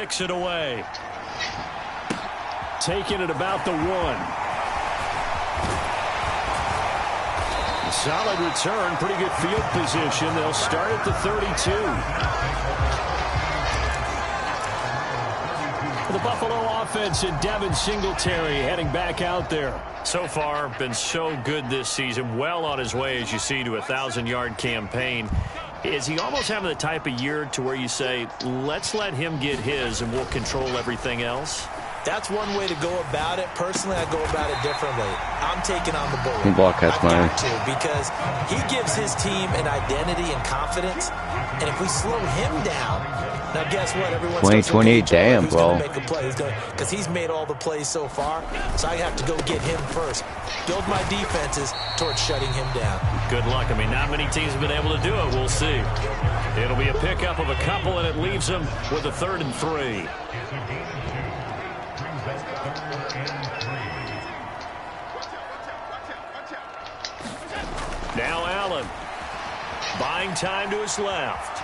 kicks it away. Taking it about the 1. Solid return, pretty good field position. They'll start at the 32. The Buffalo offense and Devin Singletary heading back out there. So far, been so good this season. Well on his way, as you see, to a 1,000-yard campaign. Is he almost having the type of year to where you say, let's let him get his and we'll control everything else? That's one way to go about it. Personally, I go about it differently. I'm taking on the bullet. Block has I've got to, because he gives his team an identity and confidence. And if we slow him down, now guess what? Everyone's 2020, damn, bro. Because he's made all the plays so far. So I have to go get him first. Build my defenses towards shutting him down. Good luck. I mean, not many teams have been able to do it. We'll see. It'll be a pickup of a couple, and it leaves them with a 3rd and 3. Now Allen, buying time to his left.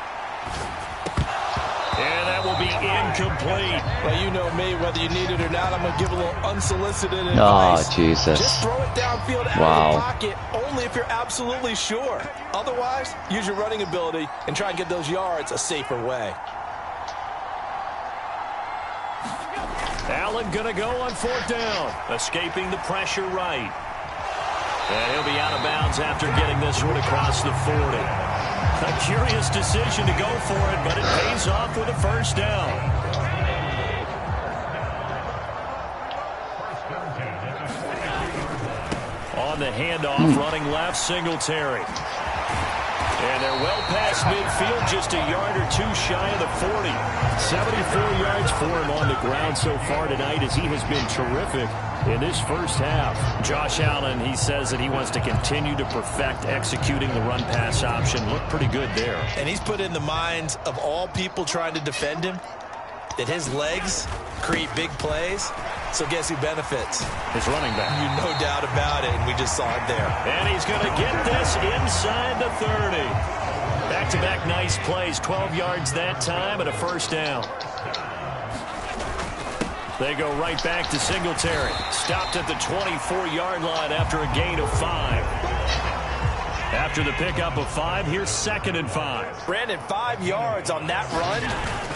And that will be incomplete. Well, you know me, whether you need it or not, I'm going to give a little unsolicited advice. Oh, Jesus. Just throw it downfield out of the pocket, only if you're absolutely sure. Otherwise, use your running ability and try and get those yards a safer way. Allen going to go on 4th down, escaping the pressure right. And he'll be out of bounds after getting this one across the 40. A curious decision to go for it, but it pays off with a 1st down. On the handoff, running left, Singletary. And they're well past midfield, just a yard or 2 shy of the 40. 74 yards for him on the ground so far tonight, as he has been terrific in this first half. Josh Allen, he says that he wants to continue to perfect executing the run-pass option. Looked pretty good there. And he's put in the minds of all people trying to defend him that his legs create big plays. So guess who benefits? His running back. No doubt about it, and we just saw it there. And he's going to get this inside the 30. Back-to-back nice plays, 12 yards that time and a 1st down. They go right back to Singletary. Stopped at the 24-yard line after a gain of 5. After the pickup of 5, here's 2nd and 5. Brandon, 5 yards on that run.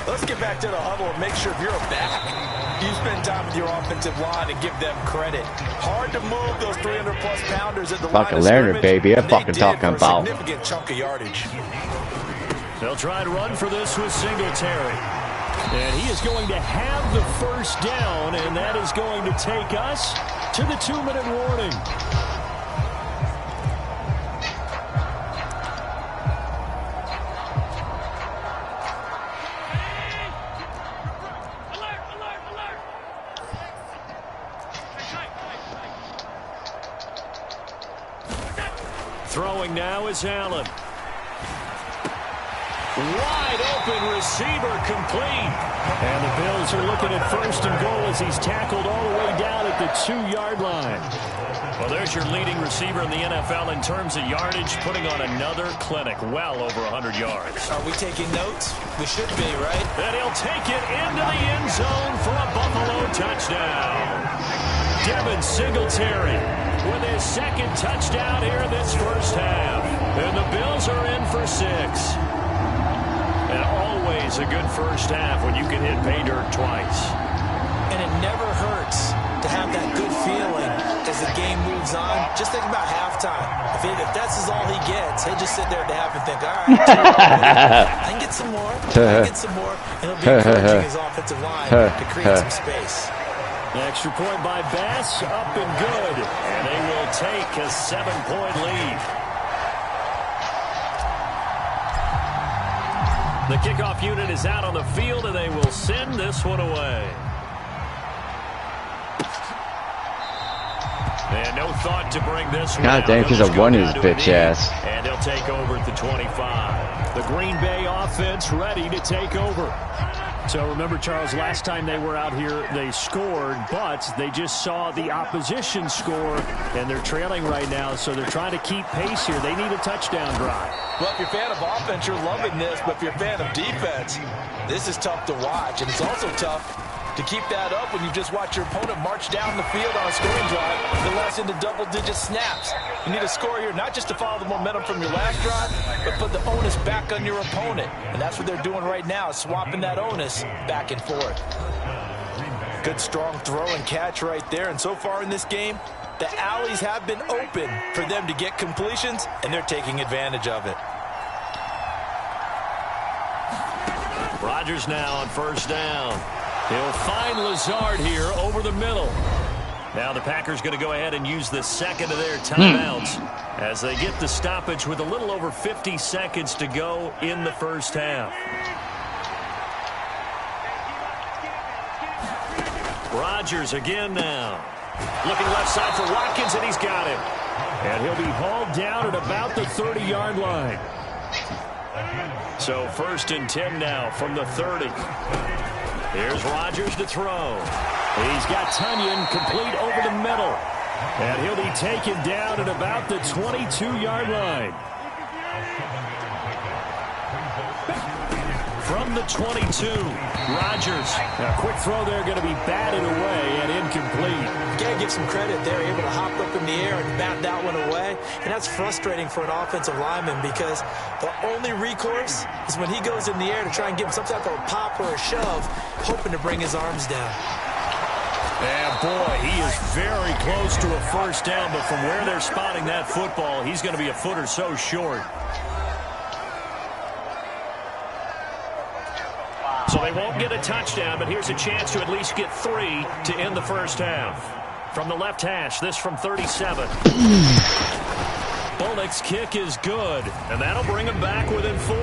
Let's get back to the huddle and make sure if you're a back, you spend time with your offensive line and give them credit. Hard to move those 300-plus pounders at the line of Leonard, scrimmage, baby. I'm fucking talking about. Significant chunk of yardage. They'll try to run for this with Singletary. And he is going to have the 1st down, and that is going to take us to the 2-minute warning. Throwing now is Allen. Wide open receiver, complete. And the Bills are looking at 1st and goal as he's tackled all the way down at the 2-yard line. Well, there's your leading receiver in the NFL in terms of yardage, putting on another clinic, well over 100 yards. Are we taking notes? We should be, right? And he'll take it into the end zone for a Buffalo touchdown. Devin Singletary with his 2nd touchdown here in this first half. And the Bills are in for 6. And always a good first half when you can hit pay dirt twice. And it never hurts to have that good feeling as the game moves on. Just think about halftime. If that's all he gets, he'll just sit there at the half and think, all right, I can get some more. I can get some more. And he'll be encouraging his offensive line to create some space. Extra point by Bass, up and good. And they will take a 7-point lead. The kickoff unit is out on the field, and they will send this one away. And no thought to bring this one. God damn, because I won his bitch ass. And they'll take over at the 25. The Green Bay offense ready to take over. So remember, Charles, last time they were out here, they scored, but they just saw the opposition score, and they're trailing right now, so they're trying to keep pace here. They need a touchdown drive. Well, if you're a fan of offense, you're loving this, but if you're a fan of defense, this is tough to watch, and it's also tough to keep that up when you just watch your opponent march down the field on a scoring drive that lasts into double-digit snaps. You need a score here, not just to follow the momentum from your last drive, but put the onus back on your opponent. And that's what they're doing right now, swapping that onus back and forth. Good, strong throw and catch right there. And so far in this game, the alleys have been open for them to get completions, and they're taking advantage of it. Rodgers now on first down. He'll find Lazard here over the middle. Now the Packers going to go ahead and use the second of their timeouts as they get the stoppage with a little over 50 seconds to go in the first half. Rodgers again now. Looking left side for Watkins, and he's got him. And he'll be hauled down at about the 30-yard line. So 1st and 10 now from the 30. Here's Rodgers to throw. He's got Tunyon complete over the middle. And he'll be taken down at about the 22-yard line. From the 22, Rodgers. A quick throw there, going to be batted away and incomplete. You gotta give some credit there, able to hop up in the air and bat that one away. And that's frustrating for an offensive lineman because the only recourse is when he goes in the air to try and give him some type of a pop or a shove, hoping to bring his arms down. And boy, he is very close to a first down, but from where they're spotting that football, he's going to be a foot or so short. So they won't get a touchdown, but here's a chance to at least get 3 to end the first half. From the left hash, this from 37. Bullock's kick is good, and that'll bring him back within 4.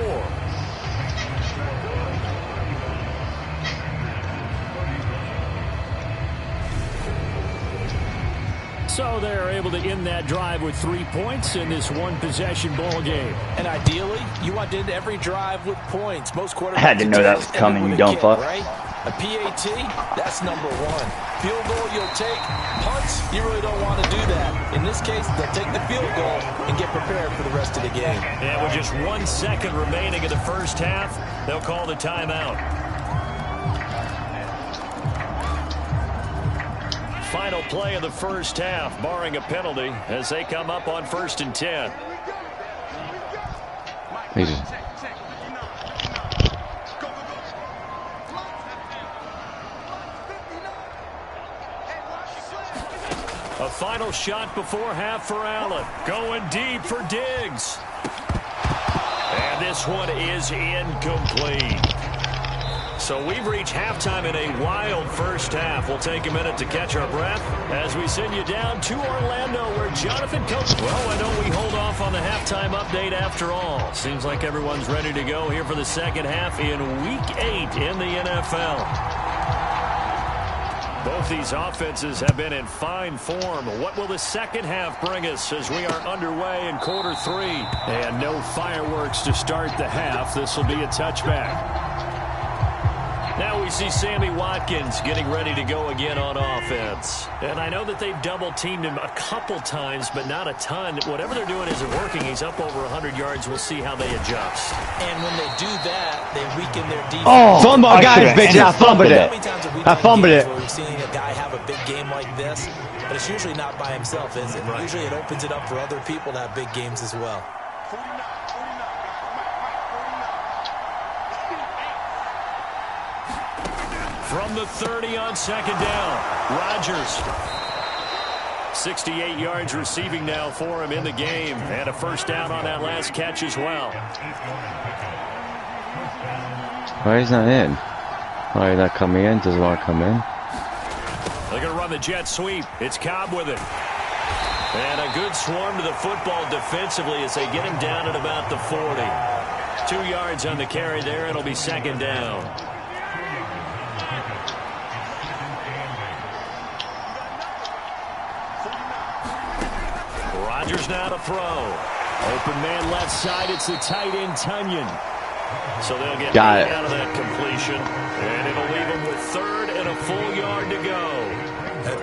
So they're able to end that drive with 3 points in this one-possession ball game. And ideally, you want to end every drive with points. Most quarterbacks I had to know that was coming, you don't fuck. Right? A PAT, that's number 1. Field goal you'll take. Punts, you really don't want to do that. In this case, they'll take the field goal and get prepared for the rest of the game. And with just 1 second remaining in the first half, they'll call the timeout. Final play of the first half, barring a penalty, as they come up on 1st and 10. A final shot before half for Allen. Going deep for Diggs. And this one is incomplete. So we've reached halftime in a wild first half. We'll take a minute to catch our breath as we send you down to Orlando where Jonathan Coach. Well, why don't we hold off on the halftime update after all? Seems like everyone's ready to go here for the second half in Week 8 in the NFL. Both these offenses have been in fine form. What will the second half bring us as we are underway in quarter 3? And no fireworks to start the half. This will be a touchback. Now we see Sammy Watkins getting ready to go again on offense. And I know that they've double-teamed him a couple times, but not a ton. Whatever they're doing isn't working. He's up over 100 yards. We'll see how they adjust. And when they do that, they weaken their defense. Oh, fumble, guys, bitch, I fumbled it. I fumbled it. We've seen a guy have a big game like this, but it's usually not by himself, is it? Right. Usually it opens it up for other people to have big games as well. From the 30 on second down, Rodgers. 68 yards receiving now for him in the game. And a first down on that last catch as well. Why he's not in? Why he's not coming in? Doesn't want to come in. They're going to run the jet sweep. It's Cobb with it. And a good swarm to the football defensively as they get him down at about the 40. 2 yards on the carry there. It'll be second down. Rodgers now to throw. Open man left side. It's the tight end Tunyon. So they'll get out of that completion. full yard to go.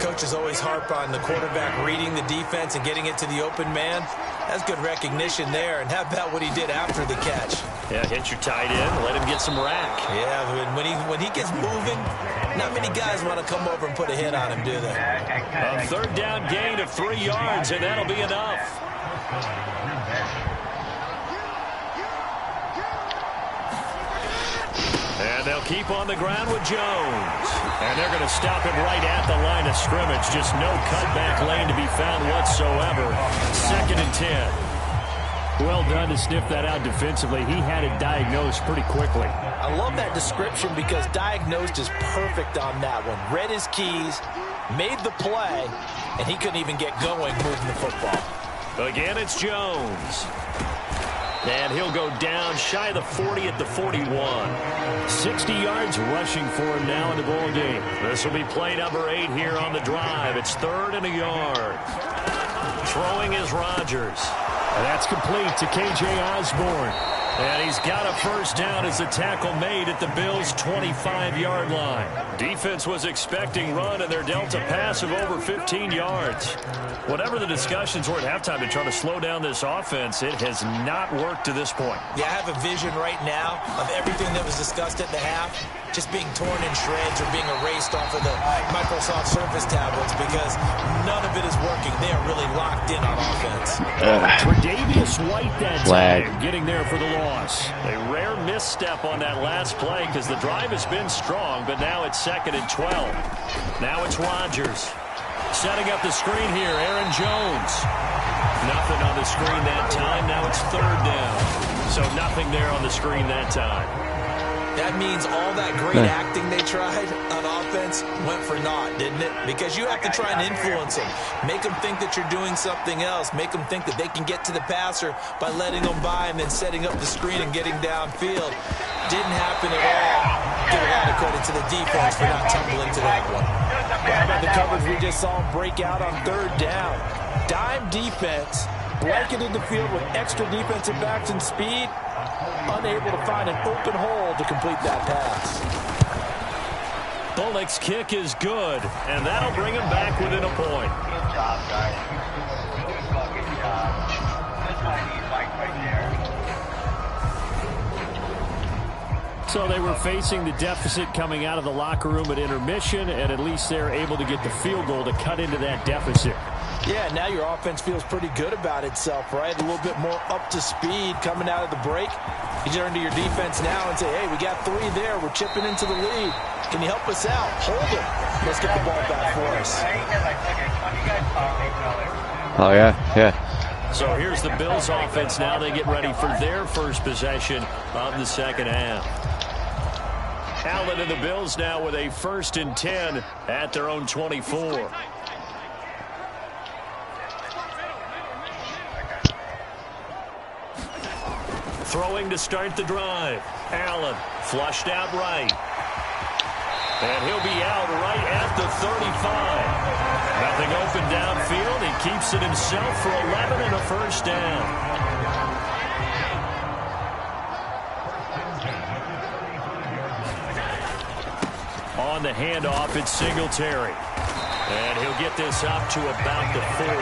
Coaches always harp on the quarterback reading the defense and getting it to the open man. That's good recognition there. And how about what he did after the catch? Yeah, hit your tight end, let him get some rack. Yeah, when he gets moving, not many guys want to come over and put a hit on him, do they? A third down gain of 3 yards, and that'll be enough. And they'll keep on the ground with Jones. And they're going to stop him right at the line of scrimmage. Just no cutback lane to be found whatsoever. 2nd and 10. Well done to sniff that out defensively. He had it diagnosed pretty quickly. I love that description because diagnosed is perfect on that one. Read his keys, made the play, and he couldn't even get going moving the football. Again, it's Jones. And he'll go down shy of the 40 at the 41. 60 yards rushing for him now in the ball game. This will be play number 8 here on the drive. It's 3rd and a yard. Throwing is Rodgers. And that's complete to K.J. Osborne. And he's got a first down as the tackle made at the Bills' 25-yard line. Defense was expecting run, and they're dealt a pass of over 15 yards. Whatever the discussions were at halftime to try to slow down this offense, it has not worked to this point. Yeah, I have a vision right now of everything that was discussed at the half just being torn in shreds or being erased off of the Microsoft Surface tablets because none of it is working. They are really locked in on offense. Tre'Davious White that time getting there for the loss. A rare misstep on that last play because the drive has been strong, but now it's 2nd and 12. Now it's Rodgers. Setting up the screen here, Aaron Jones. Nothing on the screen that time. Now it's 3rd down. So nothing there on the screen that time. That means all that great acting they tried on offense went for naught, didn't it? Because you have to try and influence them. Make them think that you're doing something else. Make them think that they can get to the passer by letting them by and then setting up the screen and getting downfield. Didn't happen at all. Give a lot of credit to the defense for not tumbling to that one. How about the coverage we just saw them break out on 3rd down? Dime defense, blanketed the field with extra defensive backs and speed. Unable to find an open hole to complete that pass. Bullock's kick is good, and that'll bring him back within a point. Good job, guys. Good job. That's why I need Mike right there. So they were facing the deficit coming out of the locker room at intermission, and at least they're able to get the field goal to cut into that deficit. Yeah, now your offense feels pretty good about itself, right? A little bit more up to speed coming out of the break. You turn to your defense now and say, hey, we got 3 there. We're chipping into the lead. Can you help us out? Hold it. Let's get the ball back for us. Oh, yeah. So here's the Bills offense now. They get ready for their first possession of the second half. Allen and the Bills now with a 1st and 10 at their own 24. Throwing to start the drive. Allen flushed out right. And he'll be out right at the 35. Nothing open downfield. He keeps it himself for 11 and a first down. On the handoff, it's Singletary. And he'll get this up to about the 40.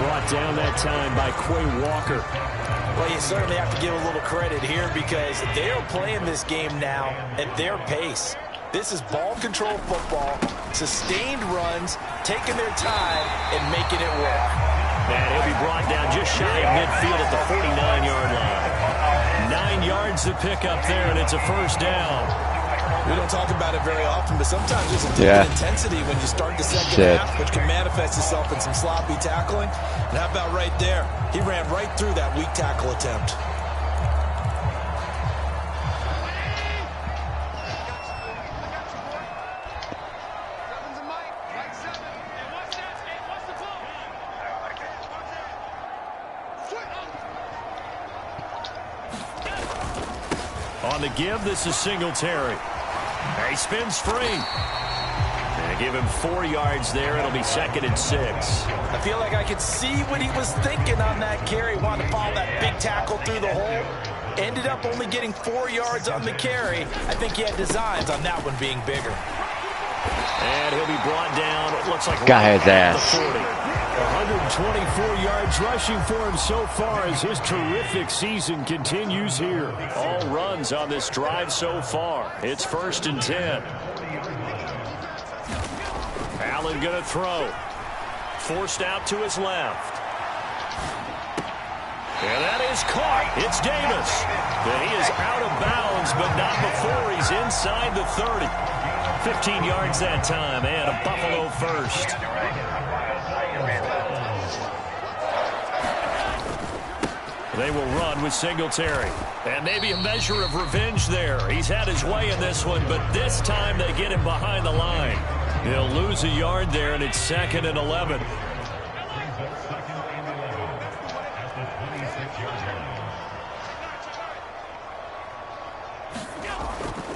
Brought down that time by Quay Walker. Well, you certainly have to give a little credit here because they are playing this game now at their pace. This is ball control football, sustained runs, taking their time and making it work. And he'll be brought down just shy of midfield at the 49-yard line. 9 yards to pick up there, and it's a first down. We don't talk about it very often, but sometimes there's a different intensity when you start the second half, which can manifest itself in some sloppy tackling. And how about right there? He ran right through that weak tackle attempt. On the give, this is Singletary. He spins free. And give him 4 yards there. It'll be 2nd and 6. I feel like I could see what he was thinking on that carry. Wanted to follow that big tackle through the hole. Ended up only getting 4 yards on the carry. I think he had designs on that one being bigger. And he'll be brought down, it looks like, Got right his at ass. the 40. 124 yards rushing for him so far as his terrific season continues here. All runs on this drive so far. It's 1st and 10. Allen going to throw. Forced out to his left. And that is caught. It's Davis. And he is out of bounds, but not before he's inside the 30. 15 yards that time, and a Buffalo first. They will run with Singletary. And maybe a measure of revenge there. He's had his way in this one, but this time they get him behind the line. He'll lose a yard there, and it's 2nd and 11.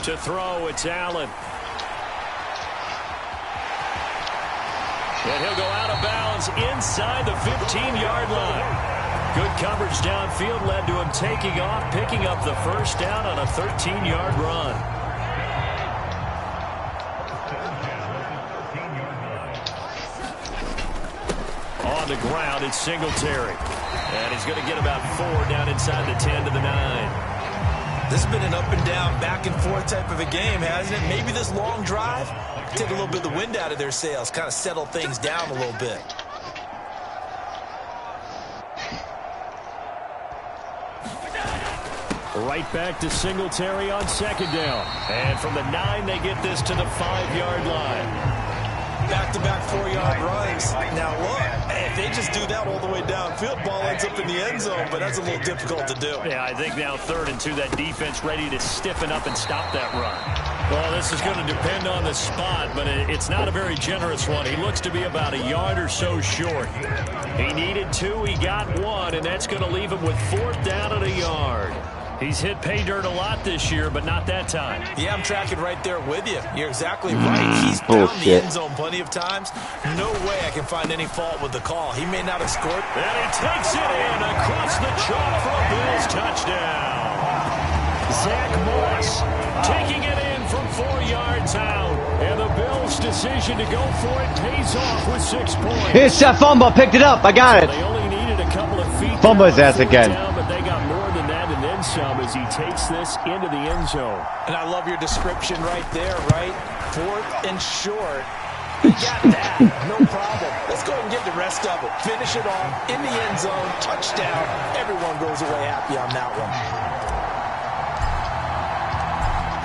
To throw, it's Allen. And he'll go out of bounds inside the 15-yard line. Good coverage downfield led to him taking off, picking up the first down on a 13-yard run. On the ground, it's Singletary. And he's going to get about 4 down inside the 10 to the 9. This has been an up and down, back and forth type of a game, hasn't it? Maybe this long drive take a little bit of the wind out of their sails, kind of settle things down a little bit. Right back to Singletary on 2nd down. And from the 9, they get this to the 5-yard line. Back-to-back 4-yard runs. Now look, if they just do that all the way downfield, ball ends up in the end zone, but that's a little difficult to do. Yeah, I think now 3rd and 2, that defense ready to stiffen up and stop that run. Well, this is going to depend on the spot, but it's not a very generous one. He looks to be about a yard or so short. He needed 2, he got 1, and that's going to leave him with 4th down and a yard. He's hit pay dirt a lot this year, but not that time. Yeah, I'm tracking right there with you. You're exactly right. He's found the end zone plenty of times. No way I can find any fault with the call. He may not have scored. And he takes it in across the chalk for a Bills touchdown. Zach Moss taking it in from 4 yards out. And the Bills' decision to go for it pays off with 6 points. Here's that fumble. Picked it up. I got it. They only needed a couple of feet. Fumble his ass again. Down, but they got more than that and then some as he takes this into the end zone. And I love your description right there, right? 4th and short. You got that. No problem. Let's go and get the rest of it. Finish it off in the end zone. Touchdown. Everyone goes away happy on that one.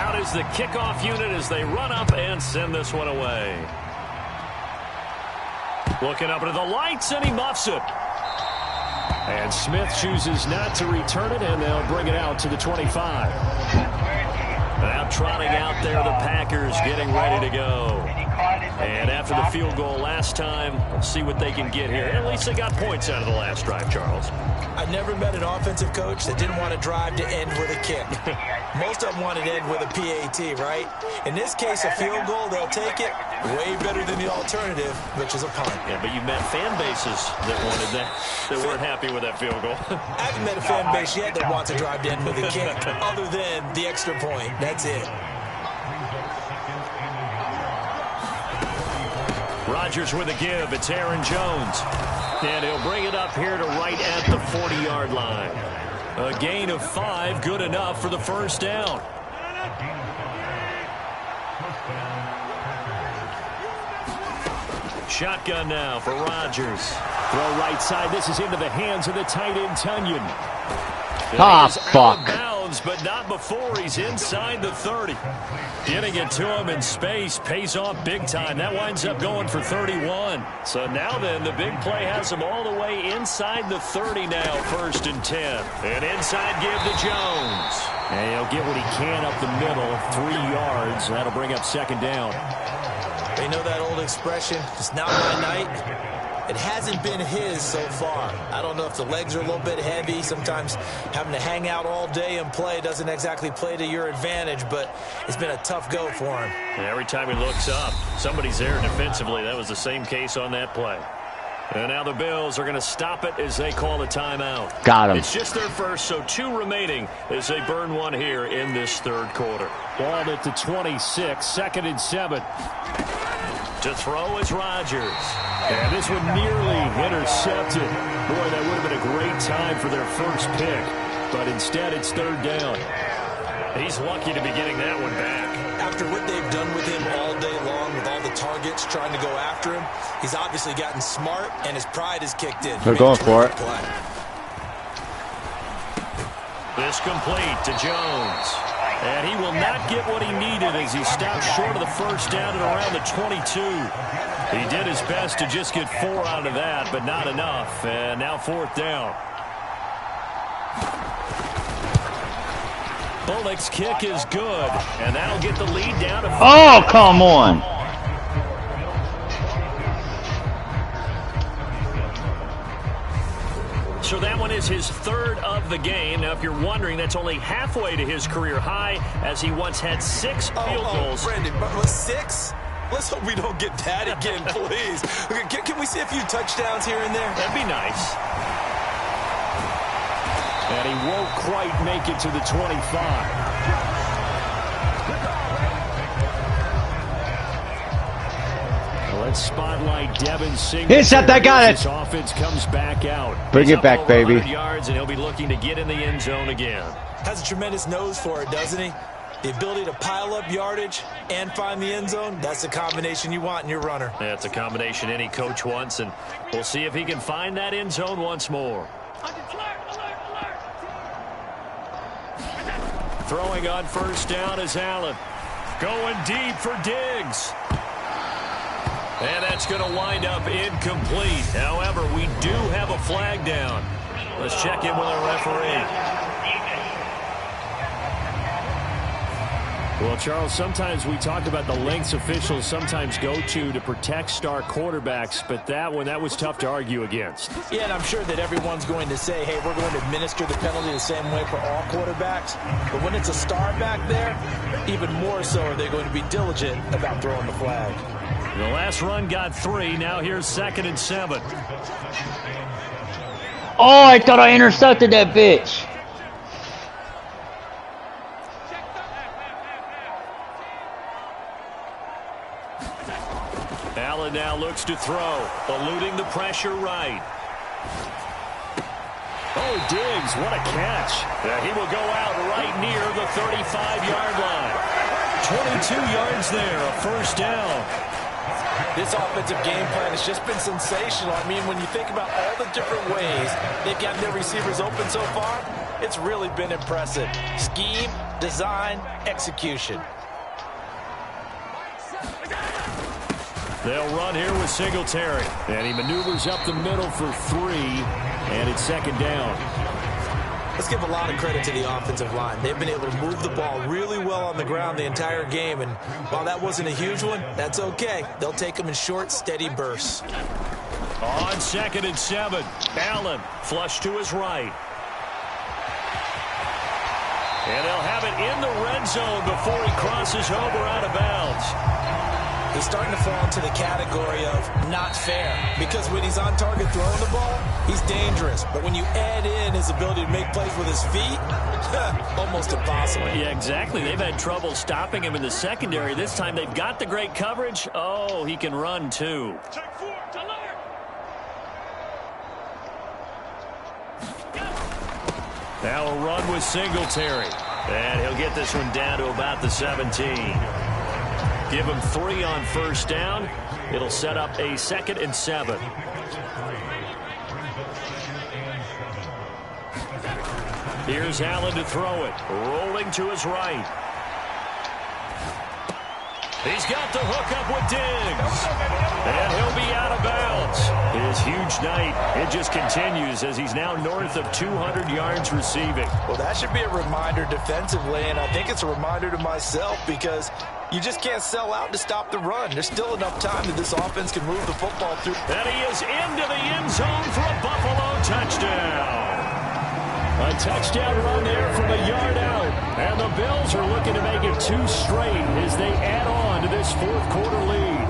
Out is the kickoff unit as they run up and send this one away. Looking up into the lights, and he muffs it. And Smith chooses not to return it, and they'll bring it out to the 25. Now trotting out there, the Packers getting ready to go. And after the field goal last time, we'll see what they can get here. At least they got points out of the last drive, Charles. I've never met an offensive coach that didn't want to drive to end with a kick. Most of them wanted to end with a PAT, right? In this case, a field goal, they'll take it. Way better than the alternative, which is a punt. Yeah, but you've met fan bases that wanted that, that weren't happy with that field goal. I haven't met a fan base yet that wants to drive to end with a kick, other than the extra point. That's it. Rodgers with a give. It's Aaron Jones. And he'll bring it up here to right at the 40-yard line. A gain of 5, good enough for the first down. Shotgun now for Rodgers. Throw right side. This is into the hands of the tight end, Tunyon. Ah, fuck. Out of bounds, but not before he's inside the 30. Getting it to him in space pays off big time. That winds up going for 31. So now then, the big play has him all the way inside the 30 now, 1st and 10. An inside give to Jones. And he'll get what he can up the middle, 3 yards. That'll bring up 2nd down. They know that old expression, it's not my night. It hasn't been his so far. I don't know if the legs are a little bit heavy. Sometimes having to hang out all day and play doesn't exactly play to your advantage, but it's been a tough go for him. And every time he looks up, somebody's there defensively. That was the same case on that play. And now the Bills are going to stop it as they call a timeout. Got him. It's just their first, so 2 remaining as they burn 1 here in this 3rd quarter. Ball at the 26, 2nd and 7. To throw is Rodgers. And this one nearly intercepted. Boy, that would have been a great time for their first pick. But instead, it's third down. He's lucky to be getting that one back. After what they've done with him all day long, with all the targets trying to go after him, he's obviously gotten smart, and his pride has kicked in. They're going for it. This complete to Jones. And he will not get what he needed as he stopped short of the first down at around the 22. He did his best to just get 4 out of that, but not enough. And now fourth down. Bullock's kick is good, and that'll get the lead down to 5. Oh, come on. So that one is his third of the game. Now, if you're wondering, that's only halfway to his career high, as he once had 6 field goals. Brandon, but 6? Let's hope we don't get that again, please. Can we see a few touchdowns here and there? That'd be nice. And he won't quite make it to the 25. Let's spotlight Devin Singletary. Intercept, I got it. This offense comes back out. Bring He's it back, up over baby. 100 yards, and he'll be looking to get in the end zone again. Has a tremendous nose for it, doesn't he? The ability to pile up yardage and find the end zone, that's the combination you want in your runner. That's a combination any coach wants, and we'll see if he can find that end zone once more. Throwing on first down is Allen. Going deep for Diggs. And that's going to wind up incomplete. However, we do have a flag down. Let's check in with our referee. Well, Charles, sometimes we talk about the lengths officials sometimes go to protect star quarterbacks, but that was tough to argue against. Yeah, and I'm sure that everyone's going to say, hey, we're going to administer the penalty the same way for all quarterbacks. But when it's a star back there, even more so are they going to be diligent about throwing the flag. The last run got 3. Now here's 2nd and 7. Oh, I thought I intercepted that bitch. Allen now looks to throw, eluding the pressure right. Oh, Diggs, what a catch. He will go out right near the 35-yard line. 22 yards there, a first down. This offensive game plan has just been sensational. I mean, when you think about all the different ways they've gotten their receivers open so far, it's really been impressive. Scheme, design, execution. They'll run here with Singletary. And he maneuvers up the middle for 3, and it's 2nd down. Let's give a lot of credit to the offensive line. They've been able to move the ball really well on the ground the entire game, and while that wasn't a huge one, that's okay. They'll take them in short, steady bursts. On 2nd and 7, Allen flush to his right. And they'll have it in the red zone before he crosses over out of bounds. He's starting to fall into the category of not fair, because when he's on target throwing the ball, he's dangerous. But when you add in his ability to make plays with his feet, almost impossible. Yeah, exactly. They've had trouble stopping him in the secondary. This time they've got the great coverage. Oh, he can run too. Now a run with Singletary. And he'll get this one down to about the 17. Give him 3 on first down. It'll set up a 2nd and 7. Here's Allen to throw it. Rolling to his right. He's got the hook up with Diggs. And he'll be out of bounds. His huge night, it just continues as he's now north of 200 yards receiving. Well, that should be a reminder defensively, and I think it's a reminder to myself, because you just can't sell out to stop the run. There's still enough time that this offense can move the football through. And he is into the end zone for a Buffalo touchdown. A touchdown run there from a yard out. And the Bills are looking to make it 2 straight as they add on to this fourth quarter lead.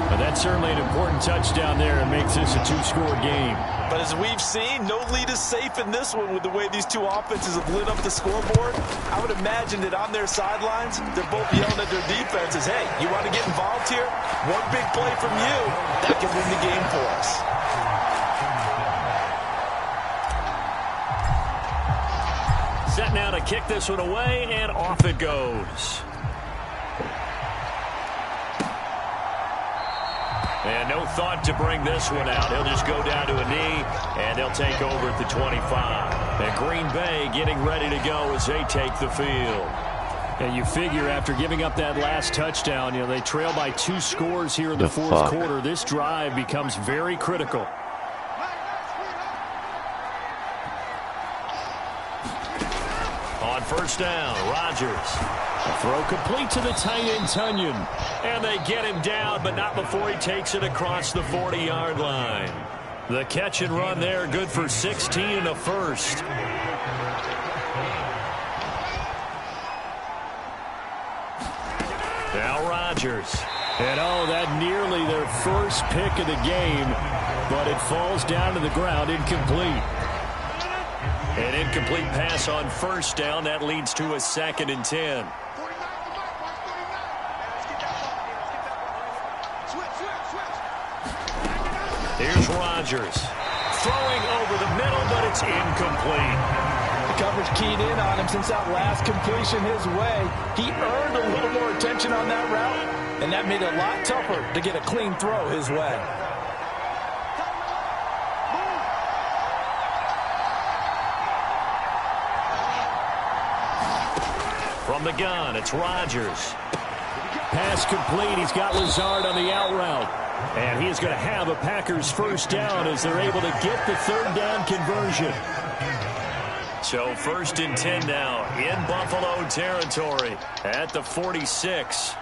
But that that's certainly an important touchdown there. It makes this a 2-score game. But as we've seen, no lead is safe in this one with the way these two offenses have lit up the scoreboard. I would imagine that on their sidelines, they're both yelling at their defenses, hey, you want to get involved here? One big play from you, that can win the game for us. Set now to kick this one away, and off it goes. And no thought to bring this one out. He'll just go down to a knee, and they'll take over at the 25. And Green Bay getting ready to go as they take the field. And you figure after giving up that last touchdown, they trail by 2 scores here in the fourth quarter. This drive becomes very critical. On first down, Rodgers. A throw complete to the tight end, Tunyon. And they get him down, but not before he takes it across the 40-yard line. The catch and run there, good for 16 and a first. Now Rodgers. And that nearly their first pick of the game, but it falls down to the ground, incomplete. An incomplete pass on first down. That leads to a 2nd and 10. Here's Rodgers. Throwing over the middle, but it's incomplete. The coverage keyed in on him since that last completion his way. He earned a little more attention on that route, and that made it a lot tougher to get a clean throw his way. From the gun, it's Rodgers. Pass complete. He's got Lazard on the out route. And he is going to have a Packers first down as they're able to get the 3rd down conversion. So 1st and 10 now in Buffalo territory at the 46.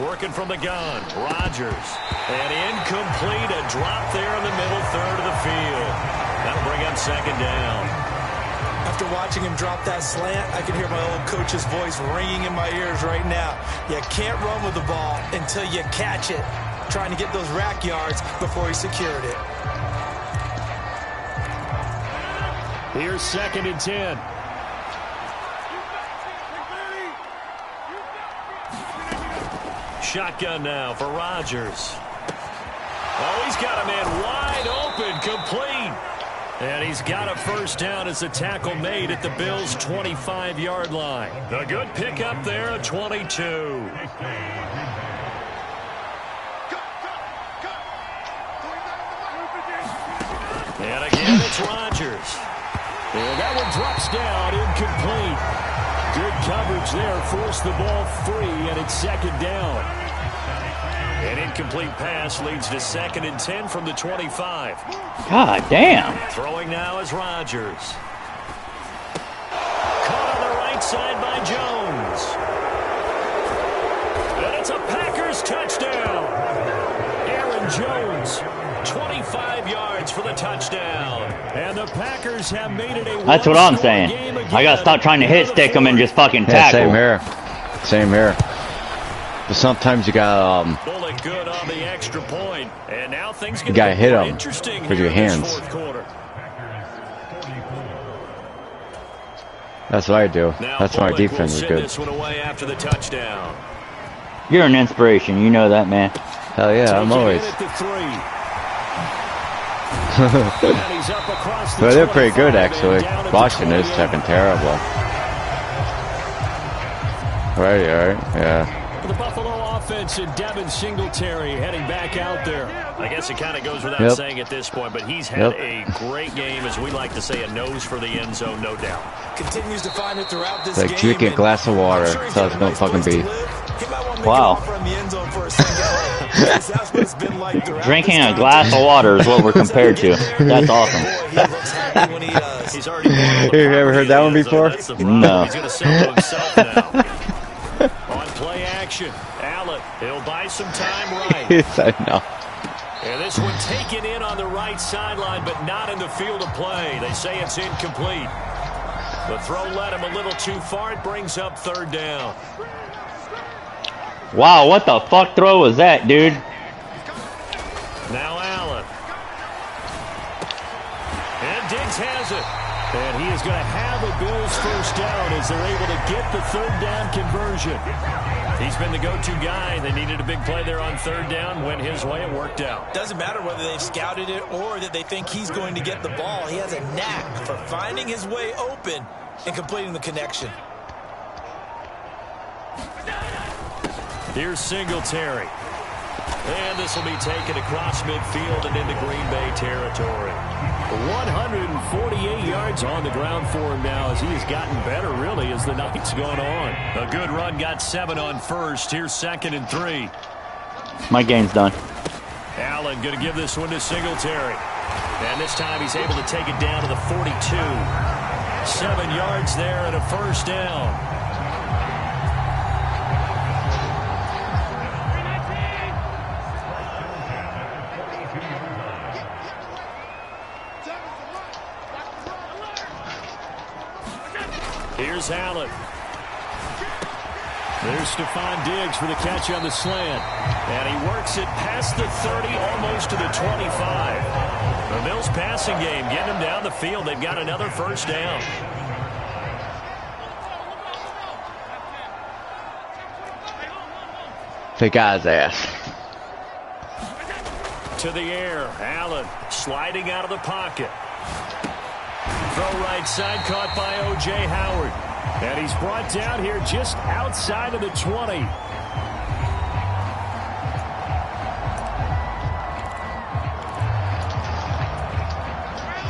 Working from the gun, Rodgers. And incomplete, a drop there in the middle 3rd of the field. That'll bring up 2nd down. After watching him drop that slant, I can hear my old coach's voice ringing in my ears right now. You can't run with the ball until you catch it. Trying to get those rack yards before he secured it. Here's 2nd and 10. Shotgun now for Rodgers. Oh, he's got a man wide open, complete. And he's got a first down as the tackle made at the Bills' 25-yard line. A good pickup there, a 22. And again, it's Rodgers. And that one drops down, incomplete. Good coverage there, forced the ball free, and it's 2nd down. An incomplete pass leads to 2nd and 10 from the 25. God damn. Throwing now is Rodgers. Caught on the right side by Jones. And it's a Packers touchdown. Aaron Jones, 25 yards for the touchdown. and the Packers have made it a That's what I'm saying. I gotta stop trying to hit stick them and just fucking tackle. Same here. Same here. But sometimes you gotta Bullet good on the extra point. And now things you gotta hit them interesting with your hands. That's what I do. That's why my defense is good. This one away after the touchdown. You're an inspiration. You know that, man. Hell yeah, I'm always. But they're pretty good, actually. Washington is second terrible. Right, yeah. The Buffalo offense and Devin Singletary heading back out there. I guess it kind of goes without saying at this point, but he's had a great game, as we like to say, a nose for the end zone, no doubt. Continues to find it throughout this game. Like drink a glass of water. That's how it's gonna fucking be. Wow. Drinking a glass of water is what we're compared to. That's awesome. Have you ever heard that one before? No. He's going to sell to himself now. On play action, Allen, he'll buy some time right. Yes, I know. And this one taken in on the right sideline, but not in the field of play. They say it's incomplete. The throw led him a little too far. It brings up third down. Wow, what the fuck throw was that, dude? Now Allen. And Diggs has it. And he is going to have a Bills first down as they're able to get the third down conversion. He's been the go-to guy. They needed a big play there on third down. Went his way. It worked out. Doesn't matter whether they've scouted it or that they think he's going to get the ball. He has a knack for finding his way open and completing the connection. Here's Singletary. And this will be taken across midfield and into Green Bay territory. 148 yards on the ground for him now as he has gotten better, really, as the night's gone on. A good run, got 7 on first. Here's 2nd and 3. My game's done. Allen going to give this one to Singletary. And this time he's able to take it down to the 42. 7 yards there and a first down. Here's Allen. There's Stephon Diggs for the catch on the slant. And he works it past the 30, almost to the 25. The Bills passing game getting them down the field. They've got another first down. They got his ass. To the air. Allen sliding out of the pocket. Throw right side, caught by O.J. Howard. And he's brought down here just outside of the 20.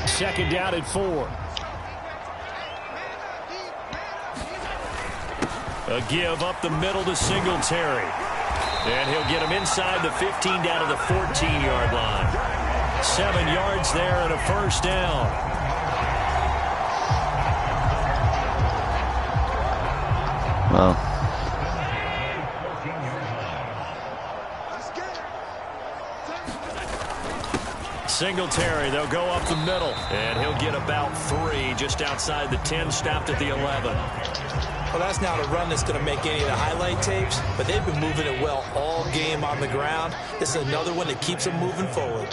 Second down at 4. A give up the middle to Singletary. And he'll get him inside the 15 down to the 14-yard line. 7 yards there and a first down. Well, Singletary, they'll go up the middle. And he'll get about 3 just outside the 10, stopped at the 11. Well, that's not a run that's going to make any of the highlight tapes, but they've been moving it well all game on the ground. This is another one that keeps them moving forward.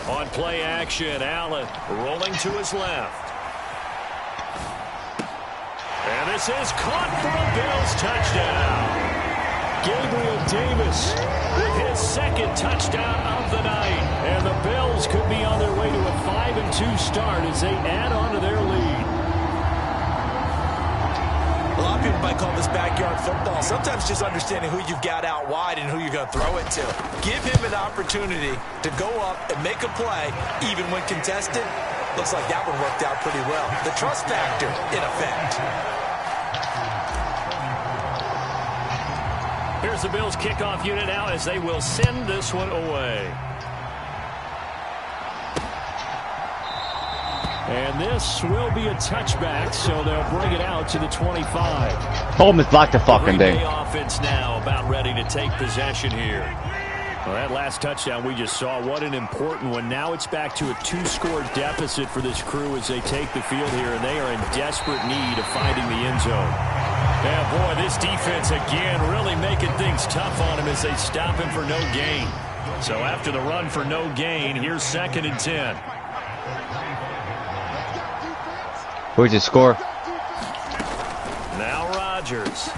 On play action, Allen rolling to his left. And this is caught for a Bills touchdown. Gabriel Davis with his 2nd touchdown of the night. And the Bills could be on their way to a 5-2 start as they add on to their lead. A lot of people might call this backyard football. Sometimes just understanding who you've got out wide and who you're going to throw it to. Give him an opportunity to go up and make a play, even when contested. Looks like that one worked out pretty well. The trust factor in effect. Here's the Bills kickoff unit now as they will send this one away. And this will be a touchback, so they'll bring it out to the 25. Holmes blocked the fucking thing. The offense now about ready to take possession here. Well, that last touchdown we just saw, what an important one. Now it's back to a 2-score deficit for this crew as they take the field here, and they are in desperate need of finding the end zone. Yeah, boy, this defense again really making things tough on him as they stop him for no gain. So after the run for no gain, here's 2nd and 10. Where's the score? Now Rodgers.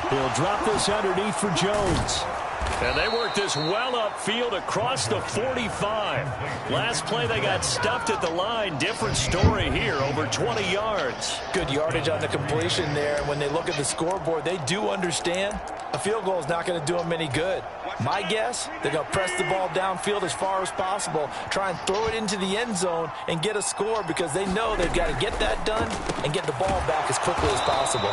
He'll drop this underneath for Jones. And they work this well upfield across the 45. Last play they got stuffed at the line. Different story here, over 20 yards. Good yardage on the completion there. And when they look at the scoreboard, they do understand a field goal is not going to do them any good. My guess, they're going to press the ball downfield as far as possible, try and throw it into the end zone and get a score because they know they've got to get that done and get the ball back as quickly as possible.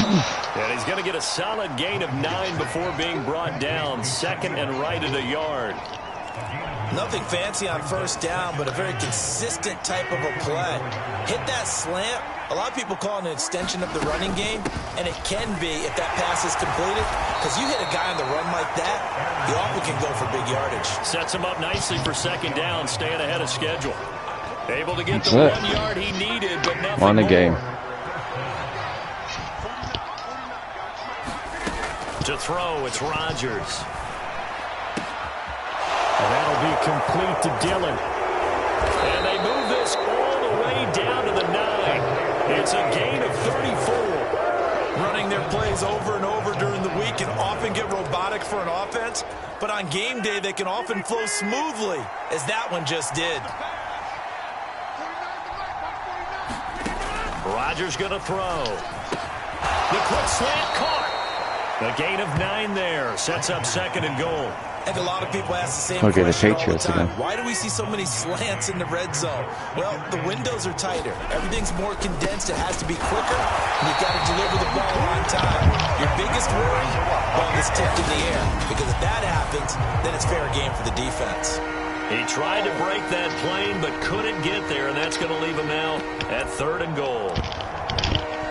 And he's going to get a solid gain of 9 before being brought down. 2nd and right at a yard. Nothing fancy on first down, but a very consistent type of a play. Hit that slant. A lot of people call it an extension of the running game, and it can be if that pass is completed, because you hit a guy on the run like that, you often can go for big yardage. Sets him up nicely for 2nd down, staying ahead of schedule. Able to get That's the it. 1 yard he needed, but nothing Won the more. game. To throw, it's Rodgers. And that'll be complete to Dillon. And they move this all the way down to the 9. It's a gain of 34. Running their plays over and over during the week can often get robotic for an offense, but on game day they can often flow smoothly, as that one just did. Rodgers going to throw. The quick slant caught. A gain of 9 there. Sets up 2nd and goal. I think a lot of people ask the same Look at the question all the Patriots time. again. Why do we see so many slants in the red zone? Well, the windows are tighter. Everything's more condensed. It has to be quicker, and you've got to deliver the ball on time. Your biggest worry? Ball gets tipped in the air, because if that happens, then it's fair game for the defense. He tried to break that plane, but couldn't get there, and that's going to leave him now at 3rd and goal.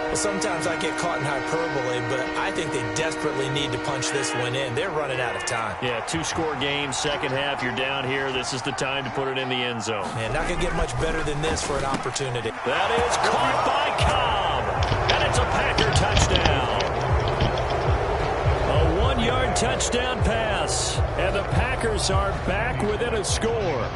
Well, sometimes I get caught in hyperbole, but I think they desperately need to punch this one in. They're running out of time. Yeah, 2-score game, second half, you're down here. This is the time to put it in the end zone. Man, not going to get much better than this for an opportunity. That is caught by Cobb, and it's a Packer touchdown. A 1-yard touchdown pass, and the Packers are back within a score.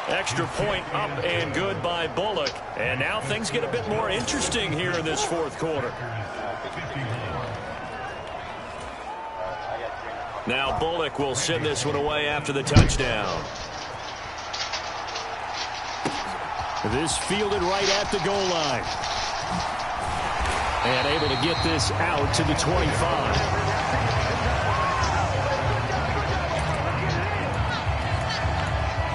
Extra point up and good by Bullock. And now things get a bit more interesting here in this 4th quarter. Now Bullock will send this one away after the touchdown. This fielded right at the goal line. And able to get this out to the 25.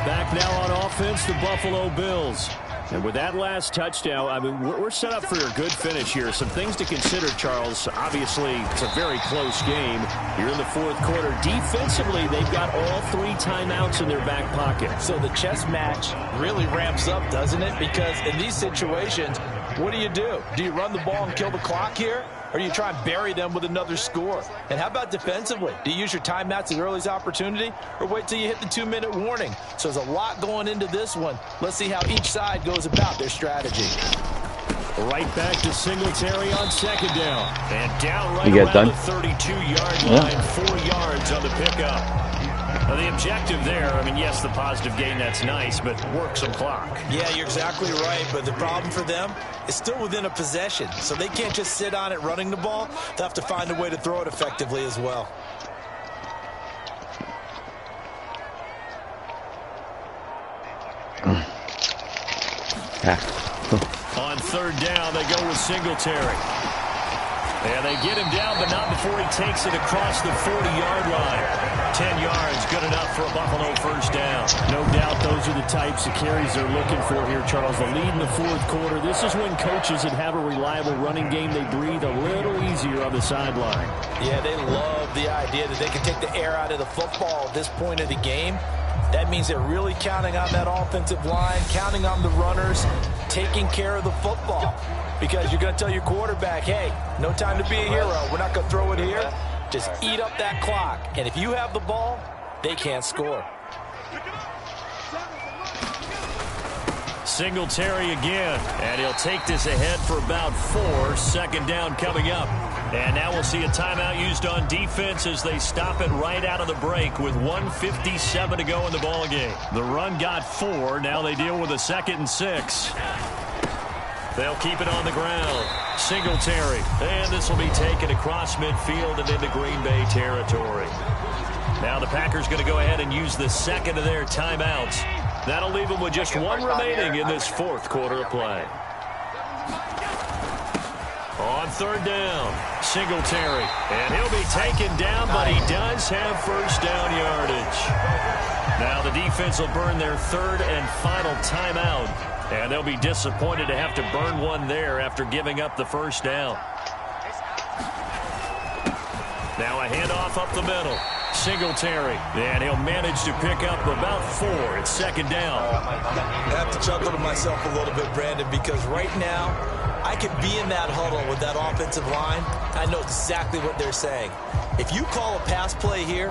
Back now on offense, the Buffalo Bills. And with that last touchdown, I mean, we're set up for a good finish here. Some things to consider, Charles. Obviously, it's a very close game. You're in the 4th quarter. Defensively, they've got all 3 timeouts in their back pocket. So the chess match really ramps up, doesn't it? Because in these situations, what do? Do you run the ball and kill the clock here? Or do you try and bury them with another score? And how about defensively? Do you use your timeouts as early as opportunity, or wait till you hit the 2-minute warning? So there's a lot going into this one. Let's see how each side goes about their strategy. Right back to Singletary on 2nd down. And down right You get around done? the 32-yard line, 4 yards on the pickup. Now, the objective there, I mean, yes, the positive gain, that's nice, but work some clock. Yeah, you're exactly right, but the problem for them is still within a possession, so they can't just sit on it running the ball. They'll have to find a way to throw it effectively as well. On 3rd down, they go with Singletary. And they get him down, but not before he takes it across the 40-yard line. 10 yards, good enough for a Buffalo 1st down. No doubt those are the types of carries they're looking for here, Charles. The lead in the 4th quarter. This is when coaches that have a reliable running game, they breathe a little easier on the sideline. Yeah, they love the idea that they can take the air out of the football at this point of the game. That means they're really counting on that offensive line, counting on the runners, taking care of the football. Because you're going to tell your quarterback, hey, no time to be a hero. We're not going to throw it here. Just eat up that clock. And if you have the ball, they can't score. Singletary again, and he'll take this ahead for about 4. 2nd down coming up. And now we'll see a timeout used on defense as they stop it right out of the break with 1:57 to go in the ballgame. The run got 4. Now they deal with a 2nd and 6. They'll keep it on the ground. Singletary. And this will be taken across midfield and into Green Bay territory. Now the Packers going to go ahead and use the 2nd of their timeouts. That'll leave them with just 1 remaining in this 4th quarter of play. On 3rd down, Singletary. And he'll be taken down, but he does have 1st down yardage. Now the defense will burn their 3rd and final timeout. And they'll be disappointed to have to burn one there after giving up the 1st down. Now a handoff up the middle. Singletary. And he'll manage to pick up about 4. It's 2nd down. I have to chuckle to myself a little bit, Brandon, because right now, I I could be in that huddle with that offensive line. I know exactly what they're saying. If you call a pass play here,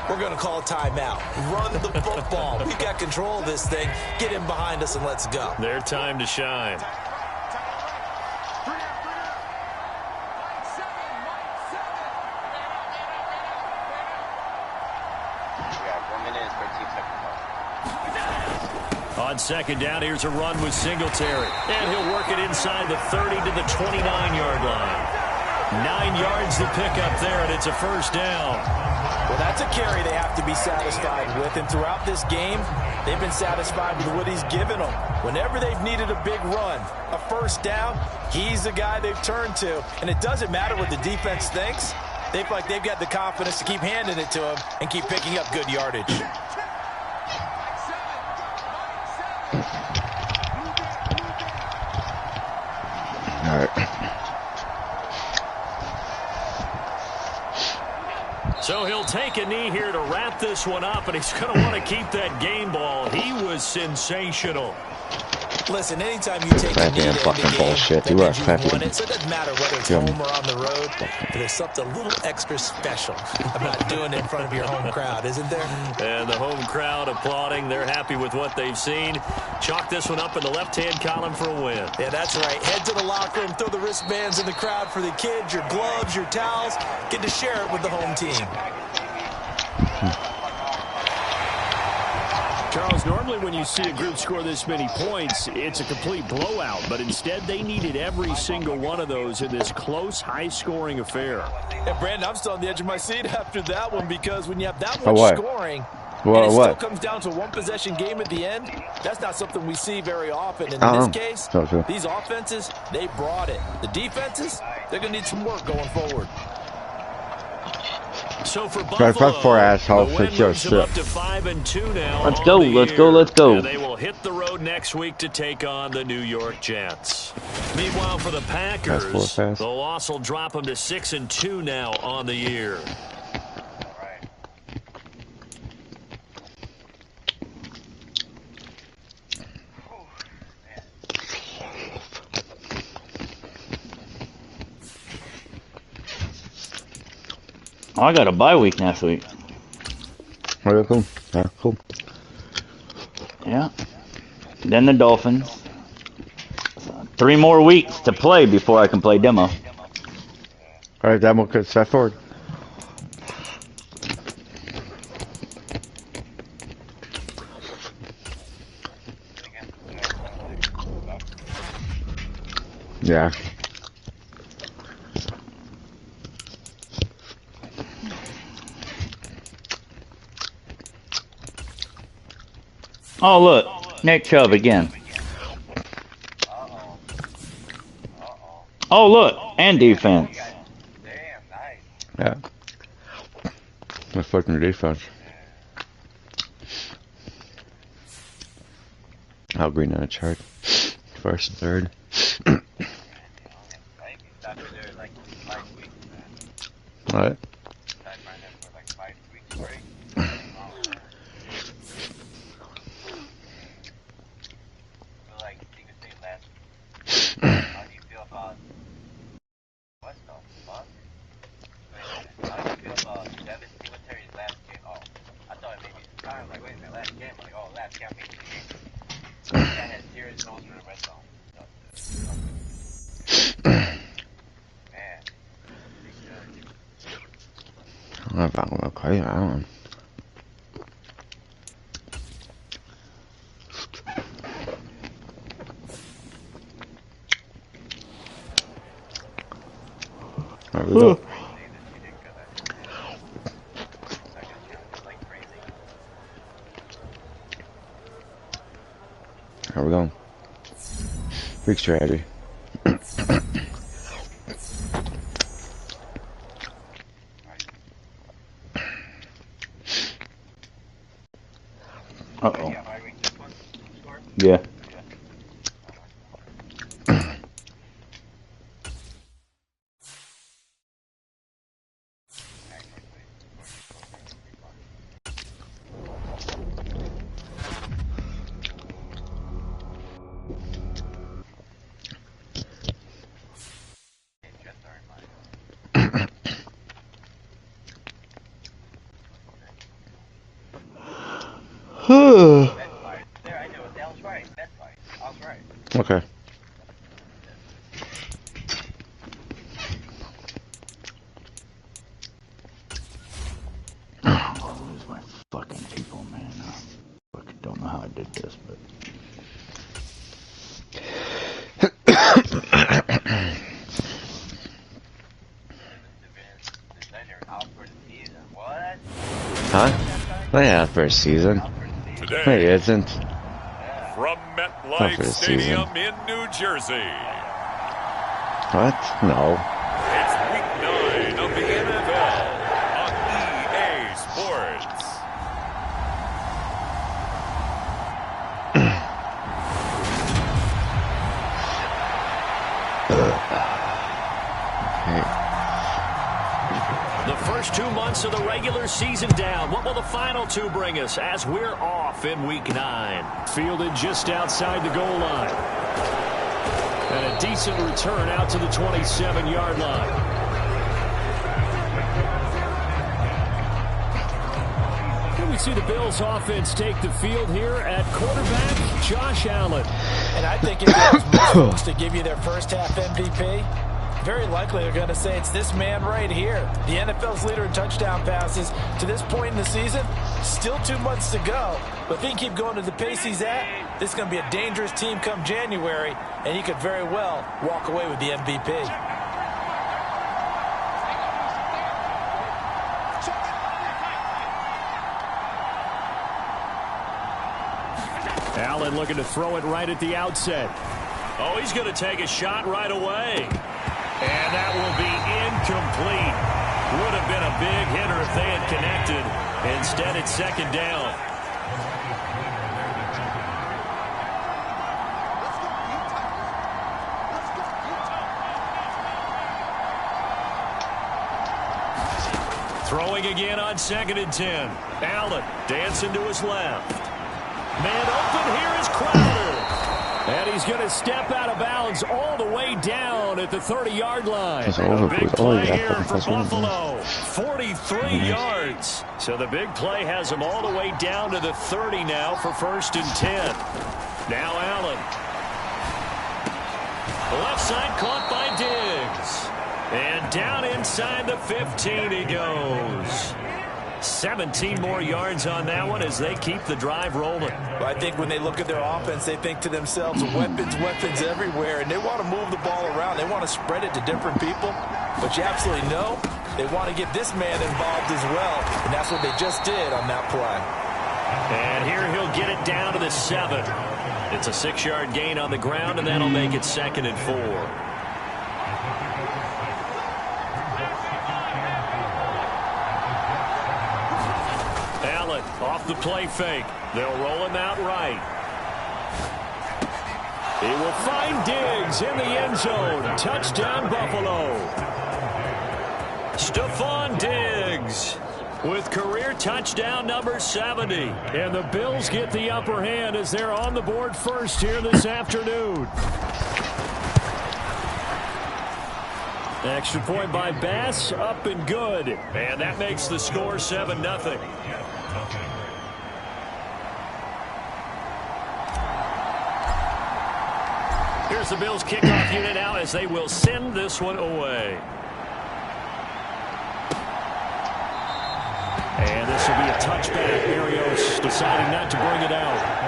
we're going to call a timeout. Run the football. We've got control of this thing. Get in behind us and let's go. Their time to shine. On second down, here's a run with Singletary. And he'll work it inside the 30 to the 29-yard line. 9 yards to pick up there, and it's a first down. Well, that's a carry they have to be satisfied with. And throughout this game, they've been satisfied with what he's given them. Whenever they've needed a big run, a first down, he's the guy they've turned to. And it doesn't matter what the defense thinks. They feel like they've got the confidence to keep handing it to him and keep picking up good yardage. All right. So he'll take a knee here to wrap this one up, and he's going to want to keep that game ball. He was sensational. Listen, anytime you take a knee to end fucking the game, bullshit. that You means are you've crappy. won it. So it doesn't matter whether it's home or on the road, but there's something a little extra special about doing it in front of your home crowd, isn't there? And the home crowd applauding. They're happy with what they've seen. Chalk this one up in the left-hand column for a win. Yeah, that's right. Head to the locker room, throw the wristbands in the crowd for the kids, your gloves, your towels. Get to share it with the home team. Charles, normally when you see a group score this many points, it's a complete blowout. But instead, they needed every single one of those in this close, high-scoring affair. And, Brandon, I'm still on the edge of my seat after that one because when you have that much scoring, Well, and it what? still comes down to one possession game at the end, that's not something we see very often. In Uh-huh. this case, these offenses, they brought it. The defenses, they're going to need some work going forward. So for Buffalo, fuck for asshole. the win Fix your moves them up shit. to 5-2 now. Let's on go, the let's year. go, let's go. And they will hit the road next week to take on the New York Jets. Meanwhile, for the Packers, pass. the loss will drop them to 6-2 now on the year. Oh, I got a bye week next week. Okay, cool. Yeah, cool. Yeah. Then the Dolphins. 3 more weeks to play before I can play demo. All right, demo, good. Step forward. Yeah. Oh, look. Nick Chubb again. Oh, look. And defense. Yeah. The fucking defense. Al Green on a chart. First and third. What? I don't know if I'm gonna call you. I don't know. There we go. There we go. Big strategy. Uh-oh. Yeah. There, I knew it. That was right. That's right. I was right. Okay. I'll lose my fucking people, man. I fucking don't know how I did this, but. What? Huh? Yeah, for a season. Today, No, he isn't. from Not MetLife for the Stadium season. in New Jersey, What? No. it's Week 9 of the NFL on EA Sports. Hey. The first 2 months of the regular season down. What will the final 2 bring us as we're off in Week 9? Fielded just outside the goal line. And a decent return out to the 27-yard line. Here we see the Bills offense take the field here at quarterback, Josh Allen. And I think if there's most folks to give you their first half MVP, very likely they're going to say it's this man right here. The NFL's leader in touchdown passes to this point in the season. Still 2 months to go. But if he can keep going to the pace he's at, this is going to be a dangerous team come January, and he could very well walk away with the MVP. Allen looking to throw it right at the outset. Oh, he's going to take a shot right away. And that will be incomplete. Would have been a big hitter if they had connected. Instead, it's second down. Throwing again on 2nd and 10. Allen dancing to his left. Man open, here is Crowder. And he's going to step out of bounds all the way down at the 30-yard line. A big play here for Buffalo. 43 yards. So the big play has him all the way down to the 30 now for 1st and 10. Now Allen. Left side caught by Diggs. And down inside the 15 he goes. 17 more yards on that one as they keep the drive rolling. But I think when they look at their offense, they think to themselves, weapons everywhere, and they want to move the ball around. They want to spread it to different people. But you absolutely know they want to get this man involved as well, and that's what they just did on that play. And here he'll get it down to the 7. It's a 6-yard gain on the ground, and that'll make it 2nd and 4. Off the play fake. They'll roll him out right. He will find Diggs in the end zone. Touchdown, Buffalo. Stephon Diggs with career touchdown number 70. And the Bills get the upper hand as they're on the board first here this afternoon. Extra point by Bass, up and good. And that makes the score 7-0. Here's the Bills kickoff unit now as they will send this one away. And this will be a touchback. Berrios deciding not to bring it out.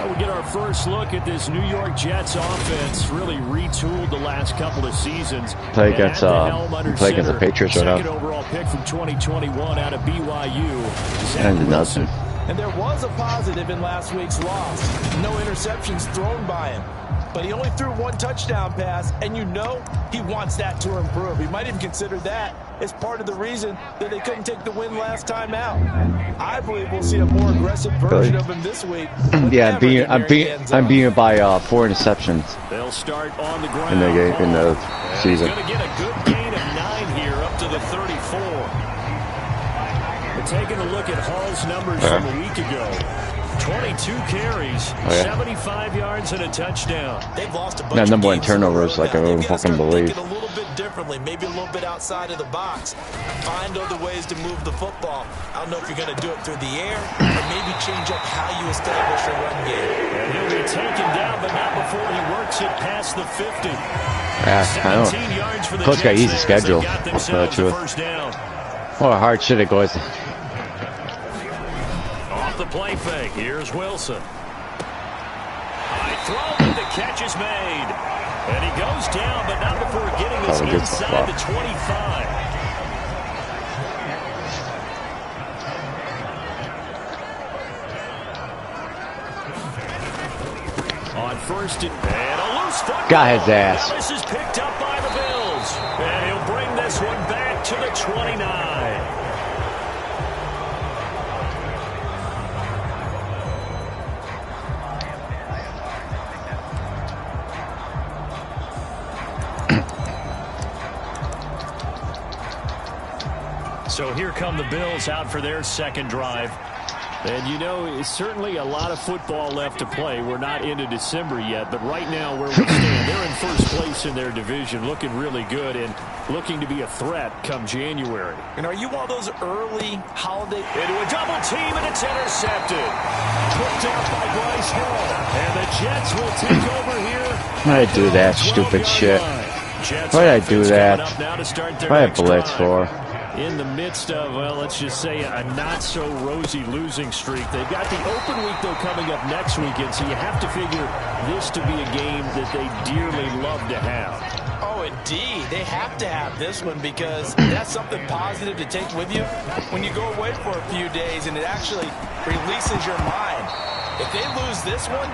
We get our first look at this New York Jets offense, really retooled the last couple of seasons. Play against the Patriots right now. Second overall pick from 2021 out of BYU. And nothing. And there was a positive in last week's loss. No interceptions thrown by him. But he only threw 1 touchdown pass, and you know he wants that to improve. He might even consider that as part of the reason that they couldn't take the win last time out. I believe we'll see a more aggressive version of him this week. Yeah, I'm being by 4 interceptions. They'll start on the ground in the season. He's going to get a good gain of 9 here up to the 34. taking a look at Hall's numbers from a week ago. 22 carries, 75 yards, and a touchdown. They've lost a bunch of number one games turnovers, like I would fucking believe. a little bit differently, maybe a little bit outside of the box. Find other ways to move the football. I don't know if you're going to do it through the air, or maybe change up how you establish a run game. And he'll be taken down, but not before he works it past the 50. Yeah, I 17 yards for the Colts got Jets easy there as they schedule. got I'll tell themselves you the the truth. first down. What a hard shit it goes. Off the play fake, here's Wilson. High throw, but the catch is made. And he goes down, but not before getting this inside the 25. On first and a loose football. Got his ass. Now this is picked up by the Bills. And he'll bring this one back to the 29. So here come the Bills out for their second drive. And, you know, it's certainly a lot of football left to play. We're not into December yet, but right now where we stand, they're in first place in their division, looking really good and looking to be a threat come January. And are you one of those early holiday... Into a double team, and it's intercepted. Picked up by Bryce Hall. And the Jets will take over here. Why did I do that stupid shit? Why did I do that? Why did I blitz for? In the midst of, well, let's just say a not-so-rosy losing streak. They've got the open week, though, coming up next weekend, so you have to figure this to be a game that they dearly love to have. Oh, indeed. They have to have this one because that's something positive to take with you when you go away for a few days, and it actually releases your mind. If they lose this one,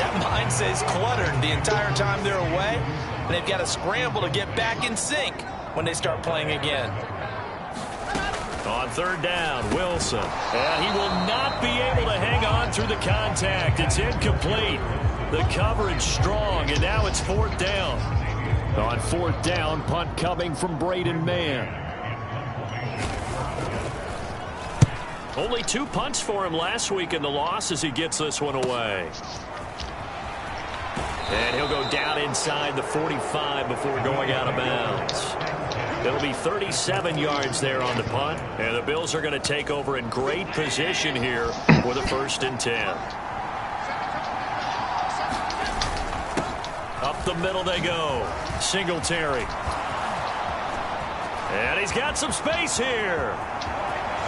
that mind stays cluttered the entire time they're away, and they've got to scramble to get back in sync when they start playing again. On third down, Wilson. And he will not be able to hang on through the contact. It's incomplete. The coverage strong, and now it's fourth down. On fourth down, punt coming from Braden Mann. Only 2 punts for him last week in the loss as he gets this one away. And he'll go down inside the 45 before going out of bounds. It'll be 37 yards there on the punt, and the Bills are going to take over in great position here with a 1st and 10. Up the middle they go. Singletary. And he's got some space here.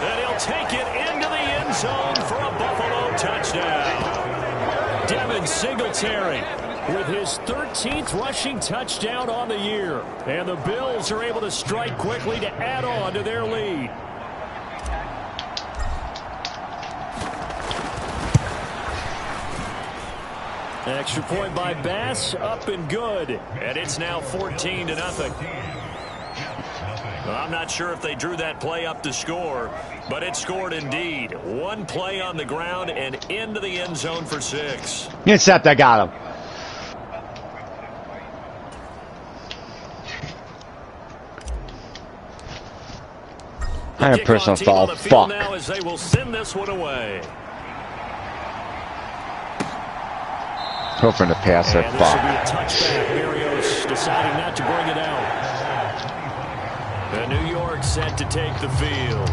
And he'll take it into the end zone for a Buffalo touchdown. Devin Singletary with his 13th rushing touchdown on the year. And the Bills are able to strike quickly to add on to their lead. Extra point by Bass, up and good. And it's now 14-0. Well, I'm not sure if they drew that play up to score, but it scored indeed. One play on the ground and into the end zone for 6. Intercept, I got him. I have personal foul. Fuck. Now as they will send this one away. Go for the passer. And this will be a touchback. Berrios deciding not to bring it out. The New York set to take the field.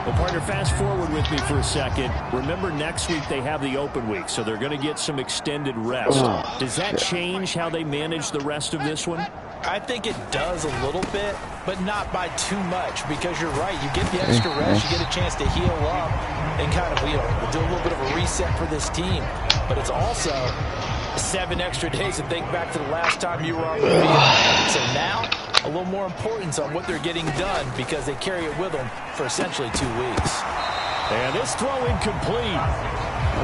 Well, partner, fast forward with me for a second. Remember, next week they have the open week, so they're going to get some extended rest. Does that change how they manage the rest of this one? I think it does a little bit, but not by too much, because you're right. You get the extra rest, you get a chance to heal up and kind of do a little bit of a reset for this team. But it's also 7 extra days to think back to the last time you were on the field. So now, a little more importance on what they're getting done because they carry it with them for essentially 2 weeks. And this throw incomplete.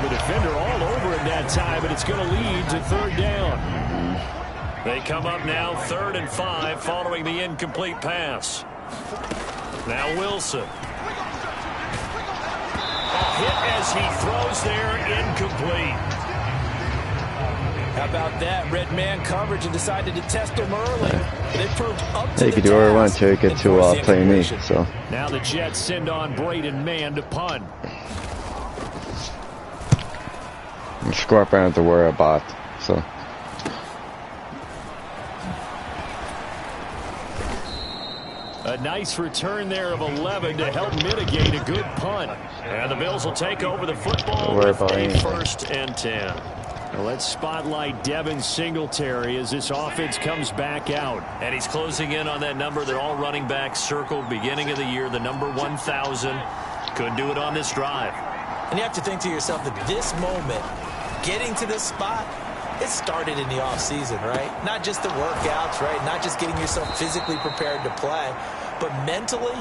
The defender all over it that time, but it's going to lead to third down. They come up now 3rd and 5 following the incomplete pass. Now Wilson. A hit as he throws there, incomplete. How about that? Red man coverage and decided to test him early. but it proved up to You the can do whatever you want task until you get and to forced the play me. incompletion. So Now the Jets send on Braden Mann to punt. score up, I don't have to worry about. So A nice return there of 11 to help mitigate a good punt. And the Bills will take over the football with a 1st and 10. Now let's spotlight Devin Singletary as this offense comes back out. And he's closing in on that number that all running backs circled beginning of the year, the number 1,000. Couldn't do it on this drive. And you have to think to yourself that this moment, getting to this spot, it started in the offseason, right? Not just the workouts, right? Not just getting yourself physically prepared to play, but mentally,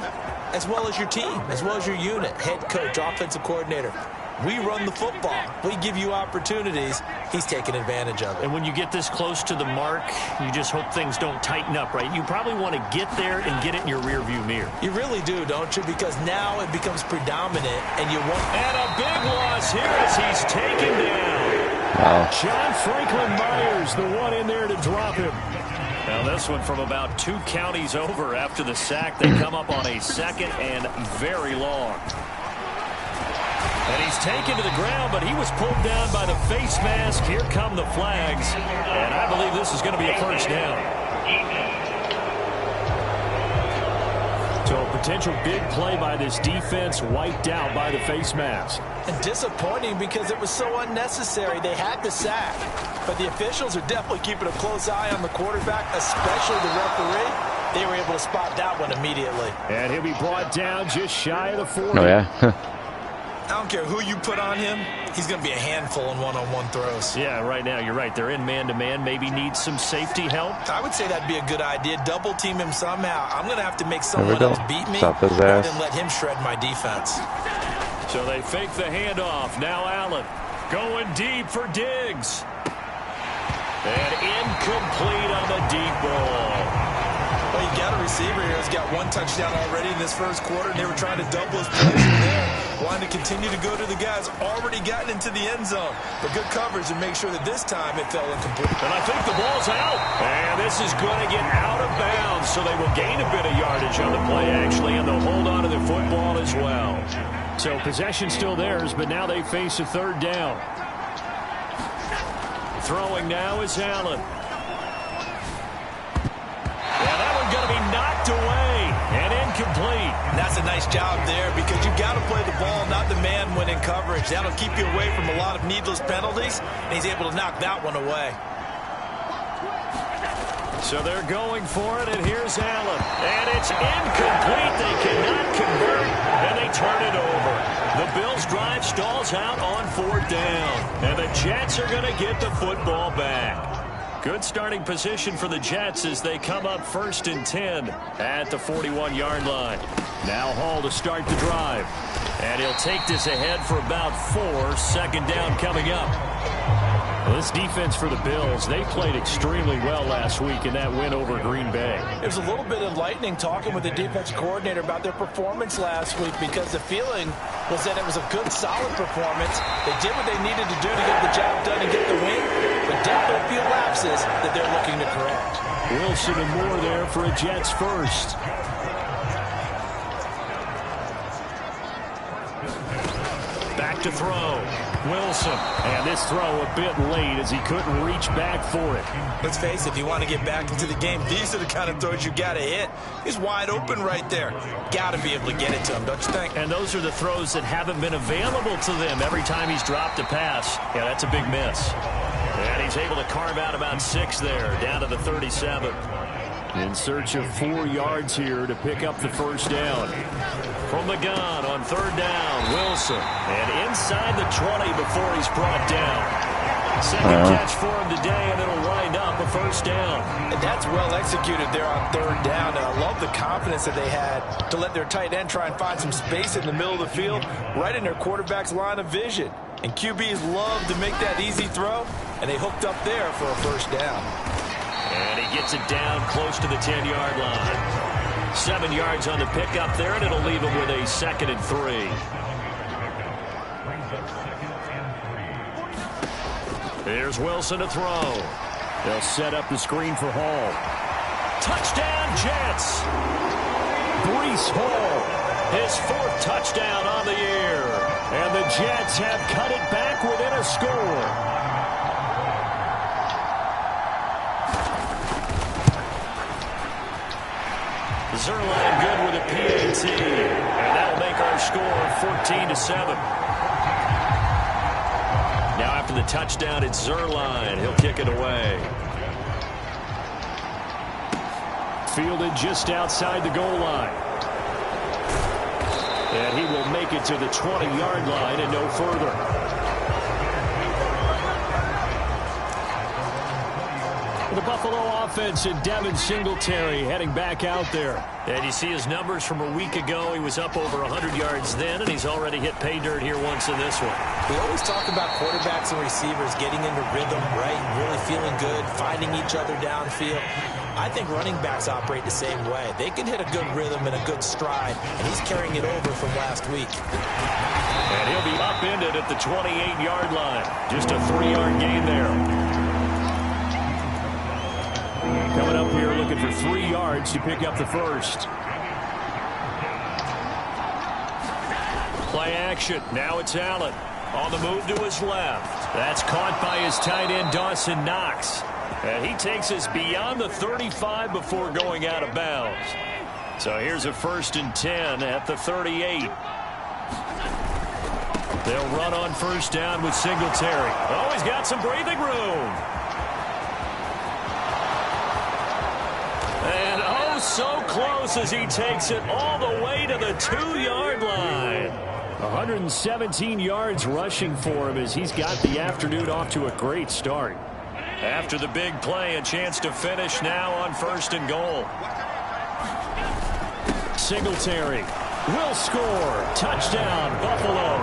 as well as your team, as well as your unit, head coach, offensive coordinator. We run the football. We give you opportunities. He's taking advantage of it. And when you get this close to the mark, you just hope things don't tighten up, right? You probably want to get there and get it in your rearview mirror. You really do, don't you? Because now it becomes predominant, and you won't. And a big loss here as he's taken down. wow. John Franklin Myers, the one in there to drop him. Now this one from about 2 counties over after the sack. They come up on a 2nd and very long. And he's taken to the ground, but he was pulled down by the face mask. Here come the flags. And I believe this is going to be a 1st down. So a potential big play by this defense wiped out by the face mask. And disappointing because it was so unnecessary. They had the sack, but the officials are definitely keeping a close eye on the quarterback, especially the referee. They were able to spot that one immediately. And he'll be brought down just shy of the 40. Oh yeah. I don't care who you put on him, he's going to be a handful in one-on-one throws. Yeah, right now you're right. They're in man-to-man. Maybe needs some safety help. I would say that'd be a good idea. Double team him somehow. I'm going to have to make There we someone go. else beat me Stop his rather ass. than let him shred my defense. So they fake the handoff. Now Allen going deep for Diggs. And incomplete on the deep ball. Well, you got a receiver here who's got 1 touchdown already in this 1st quarter, and they were trying to double his production there. Wanting to continue to go to the guys already gotten into the end zone. But good coverage to make sure that this time it fell incomplete. And I think the ball's out. And this is going to get out of bounds, so they will gain a bit of yardage on the play, actually, and they'll hold on to the football as well. So possession still theirs, but now they face a 3rd down. Throwing now is Allen. And that one's going to be knocked away and incomplete. And that's a nice job there because you've got to play the ball, not the man when in coverage. That'll keep you away from a lot of needless penalties, and he's able to knock that one away. So they're going for it, and here's Allen. And it's incomplete. They cannot convert, and they turn it over. The Bills' drive stalls out on 4th down, and the Jets are going to get the football back. Good starting position for the Jets as they come up 1st and 10 at the 41-yard line. Now Hall to start the drive. And he'll take this ahead for about 4. 2nd down coming up. Well, this defense for the Bills, they played extremely well last week in that win over Green Bay. There's a little bit of lightning talking with the defensive coordinator about their performance last week because the feeling was that it was a good, solid performance. They did what they needed to do to get the job done and get the win, but definitely a few lapses that they're looking to correct. Wilson and Moore there for a Jets 1st. Back to throw. Wilson. And this throw a bit late as he couldn't reach back for it. Let's face it, if you want to get back into the game, these are the kind of throws you got to hit. He's wide open right there. Got to be able to get it to him, don't you think? And those are the throws that haven't been available to them every time he's dropped a pass. Yeah, that's a big miss. And he's able to carve out about 6 there, down to the 37. In search of 4 yards here to pick up the 1st down. From the gun on 3rd down, Wilson. And inside the 20 before he's brought down. Second catch for him today, and it'll wind up a 1st down. And that's well executed there on 3rd down. And I love the confidence that they had to let their tight end try and find some space in the middle of the field, right in their quarterback's line of vision. And QBs love to make that easy throw, and they hooked up there for a 1st down. And he gets it down close to the 10-yard line. 7 yards on the pickup there, and it'll leave him with a 2nd and 3. Here's Wilson to throw. They'll set up the screen for Hall. Touchdown, Jets. Breece Hall, his 4th touchdown on the year. And the Jets have cut it back within a score. Zerline good with a PAT. And that'll make our score 14-7. Now after the touchdown, it's Zerline. He'll kick it away. Fielded just outside the goal line. And he will make it to the 20-yard line and no further. The Buffalo offense and Devin Singletary heading back out there. And you see his numbers from a week ago. He was up over 100 yards then, and he's already hit pay dirt here once in this one. We always talk about quarterbacks and receivers getting into rhythm, right? Really feeling good, finding each other downfield. I think running backs operate the same way. They can hit a good rhythm and a good stride, and he's carrying it over from last week. And he'll be upended at the 28-yard line. Just a 3-yard gain there. Coming up here looking for 3 yards to pick up the first. Play action. Now it's Allen. On the move to his left. That's caught by his tight end, Dawson Knox. And he takes us beyond the 35 before going out of bounds. So here's a 1st and 10 at the 38. They'll run on 1st down with Singletary. Oh, he's got some breathing room. And oh, so close as he takes it all the way to the 2-yard line. 117 yards rushing for him as he's got the afternoon off to a great start. After the big play, a chance to finish now on 1st and goal. Singletary will score. Touchdown, Buffalo.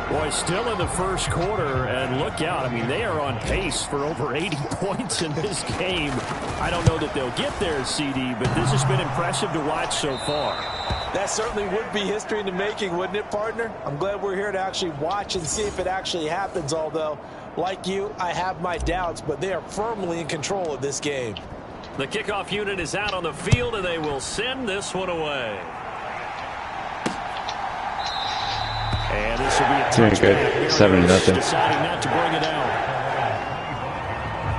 Boy, still in the first quarter, and look out. I mean, they are on pace for over 80 points in this game. I don't know that they'll get there, CD, but this has been impressive to watch so far. That certainly would be history in the making, wouldn't it, partner? I'm glad we're here to actually watch and see if it actually happens, although, like you, I have my doubts, but they are firmly in control of this game. The kickoff unit is out on the field, and they will send this one away. And this will be a touchback. 7-0. Deciding not to bring it out.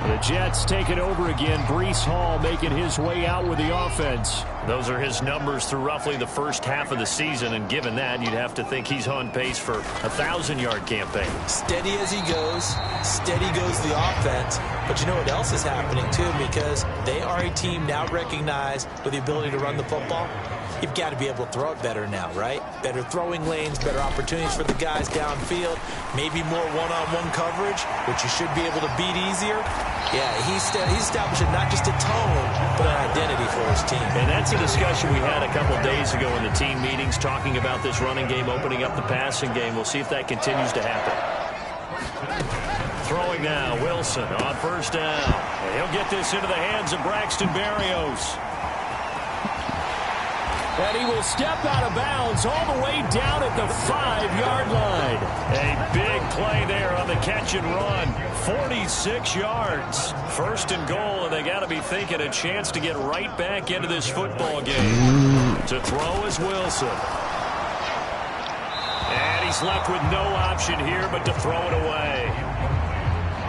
The Jets take it over again. Breece Hall making his way out with the offense. Those are his numbers through roughly the first half of the season, and given that, you'd have to think he's on pace for a 1,000-yard campaign. Steady as he goes, steady goes the offense. But you know what else is happening, too, because they are a team now recognized with the ability to run the football. You've got to be able to throw it better now, right? Better throwing lanes, better opportunities for the guys downfield, maybe more one-on-one coverage, which you should be able to beat easier. Yeah, he's establishing not just a tone, but an identity for his team. And that's a discussion we had a couple days ago in the team meetings, talking about this running game, opening up the passing game. We'll see if that continues to happen. Throwing now, Wilson on 1st down. And he'll get this into the hands of Braxton Berrios. And he will step out of bounds all the way down at the 5-yard line. A big play there on the catch and run. 46 yards. 1st and goal, and they got to be thinking a chance to get right back into this football game. To throw is Wilson. And he's left with no option here but to throw it away.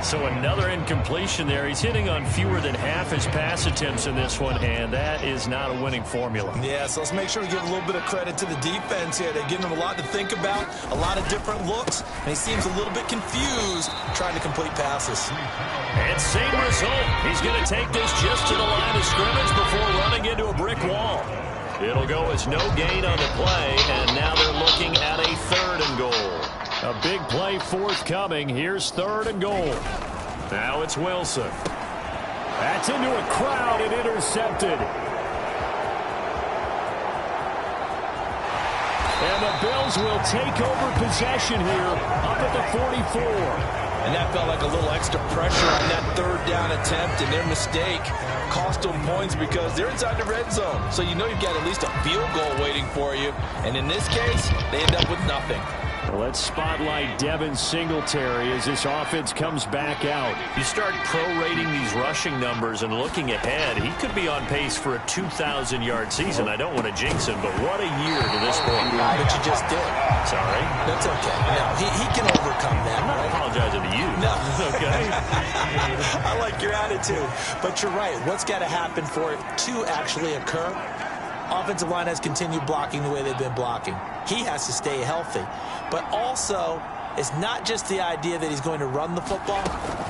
So another incompletion there. He's hitting on fewer than half his pass attempts in this one, and that is not a winning formula. Yeah, so let's make sure we give a little bit of credit to the defense here. They're giving him a lot to think about, a lot of different looks, and he seems a little bit confused trying to complete passes. And same result. He's going to take this just to the line of scrimmage before running into a brick wall. It'll go as no gain on the play, and now they're looking at a 3rd and goal. A big play forthcoming. Here's 3rd and goal. Now it's Wilson. That's into a crowd and intercepted. And the Bills will take over possession here up at the 44. And that felt like a little extra pressure on that 3rd down attempt, and their mistake cost them points because they're inside the red zone. So you know you've got at least a field goal waiting for you. And in this case, they end up with nothing. Let's spotlight Devin Singletary as this offense comes back out. You start prorating these rushing numbers and looking ahead, he could be on pace for a 2,000-yard season. I don't want to jinx him, but what a year to this point. But you just did. Sorry? That's okay. No, he can overcome that. I'm not apologizing to you. No. Okay? I like your attitude. But you're right. What's got to happen for it to actually occur? Offensive line has continued blocking the way they've been blocking. He has to stay healthy. But also, it's not just the idea that he's going to run the football,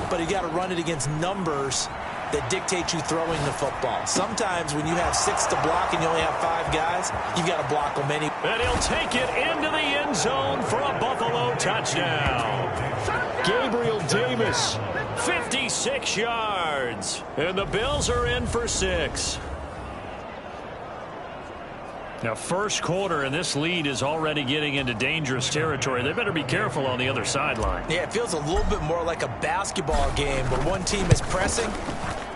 but you got to run it against numbers that dictate you throwing the football. Sometimes when you have 6 to block and you only have 5 guys, you've got to block them anyway. And he'll take it into the end zone for a Buffalo touchdown. Gabriel Davis, 56 yards. And the Bills are in for 6. Now, first quarter, and this lead is already getting into dangerous territory. They better be careful on the other sideline. Yeah, it feels a little bit more like a basketball game where one team is pressing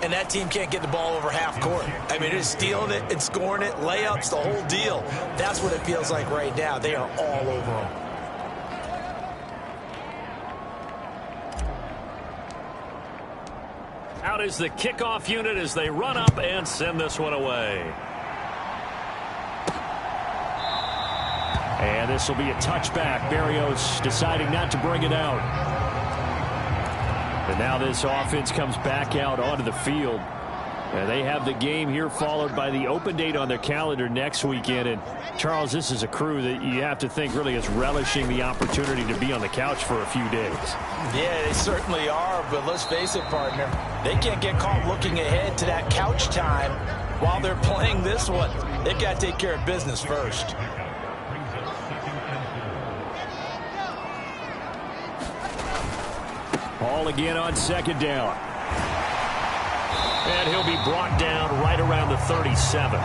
and that team can't get the ball over half court. I mean, they're just stealing it and scoring it, layups, the whole deal. That's what it feels like right now. They are all over them. Out is the kickoff unit as they run up and send this one away. And this will be a touchback. Berrios deciding not to bring it out. And now this offense comes back out onto the field. And they have the game here followed by the open date on their calendar next weekend. And, Charles, this is a crew that you have to think really is relishing the opportunity to be on the couch for a few days. Yeah, they certainly are. But let's face it, partner, they can't get caught looking ahead to that couch time while they're playing this one. They've got to take care of business first. Ball again on second down. And he'll be brought down right around the 37.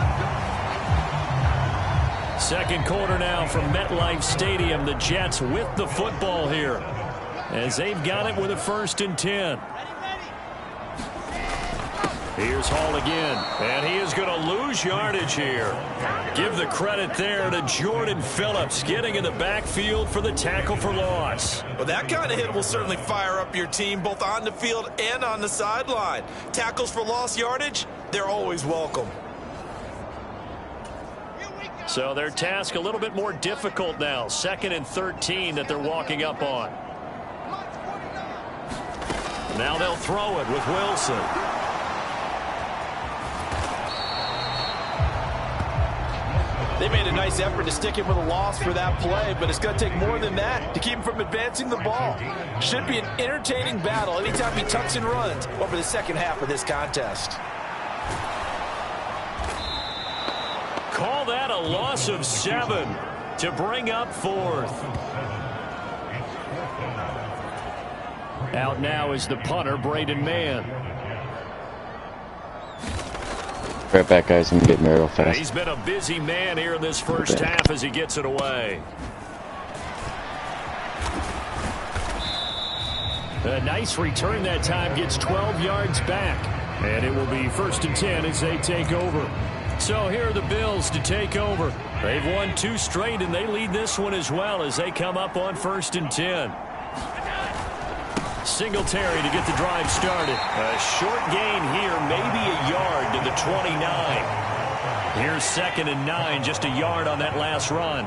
Second quarter now from MetLife Stadium. The Jets with the football here as they've got it with a 1st and 10. Here's Hall again, and he is going to lose yardage here. Give the credit there to Jordan Phillips getting in the backfield for the tackle for loss. Well, that kind of hit will certainly fire up your team both on the field and on the sideline. Tackles for lost yardage, they're always welcome. So their task a little bit more difficult now. 2nd and 13 that they're walking up on. Now they'll throw it with Wilson. They made a nice effort to stick him with a loss for that play, but it's going to take more than that to keep him from advancing the ball. Should be an entertaining battle anytime he tucks and runs over the second half of this contest. Call that a loss of 7 to bring up 4th. Out now is the punter, Braden Mann. Right back, guys. I'm getting there real fast. He's been a busy man here in this first half as he gets it away. A nice return that time, gets 12 yards back. And it will be 1st and 10 as they take over. So here are the Bills to take over. They've won 2 straight, and they lead this one as well as they come up on 1st and 10. Singletary to get the drive started. A short gain here, maybe a yard to the 29. Here's 2nd and 9, just a yard on that last run.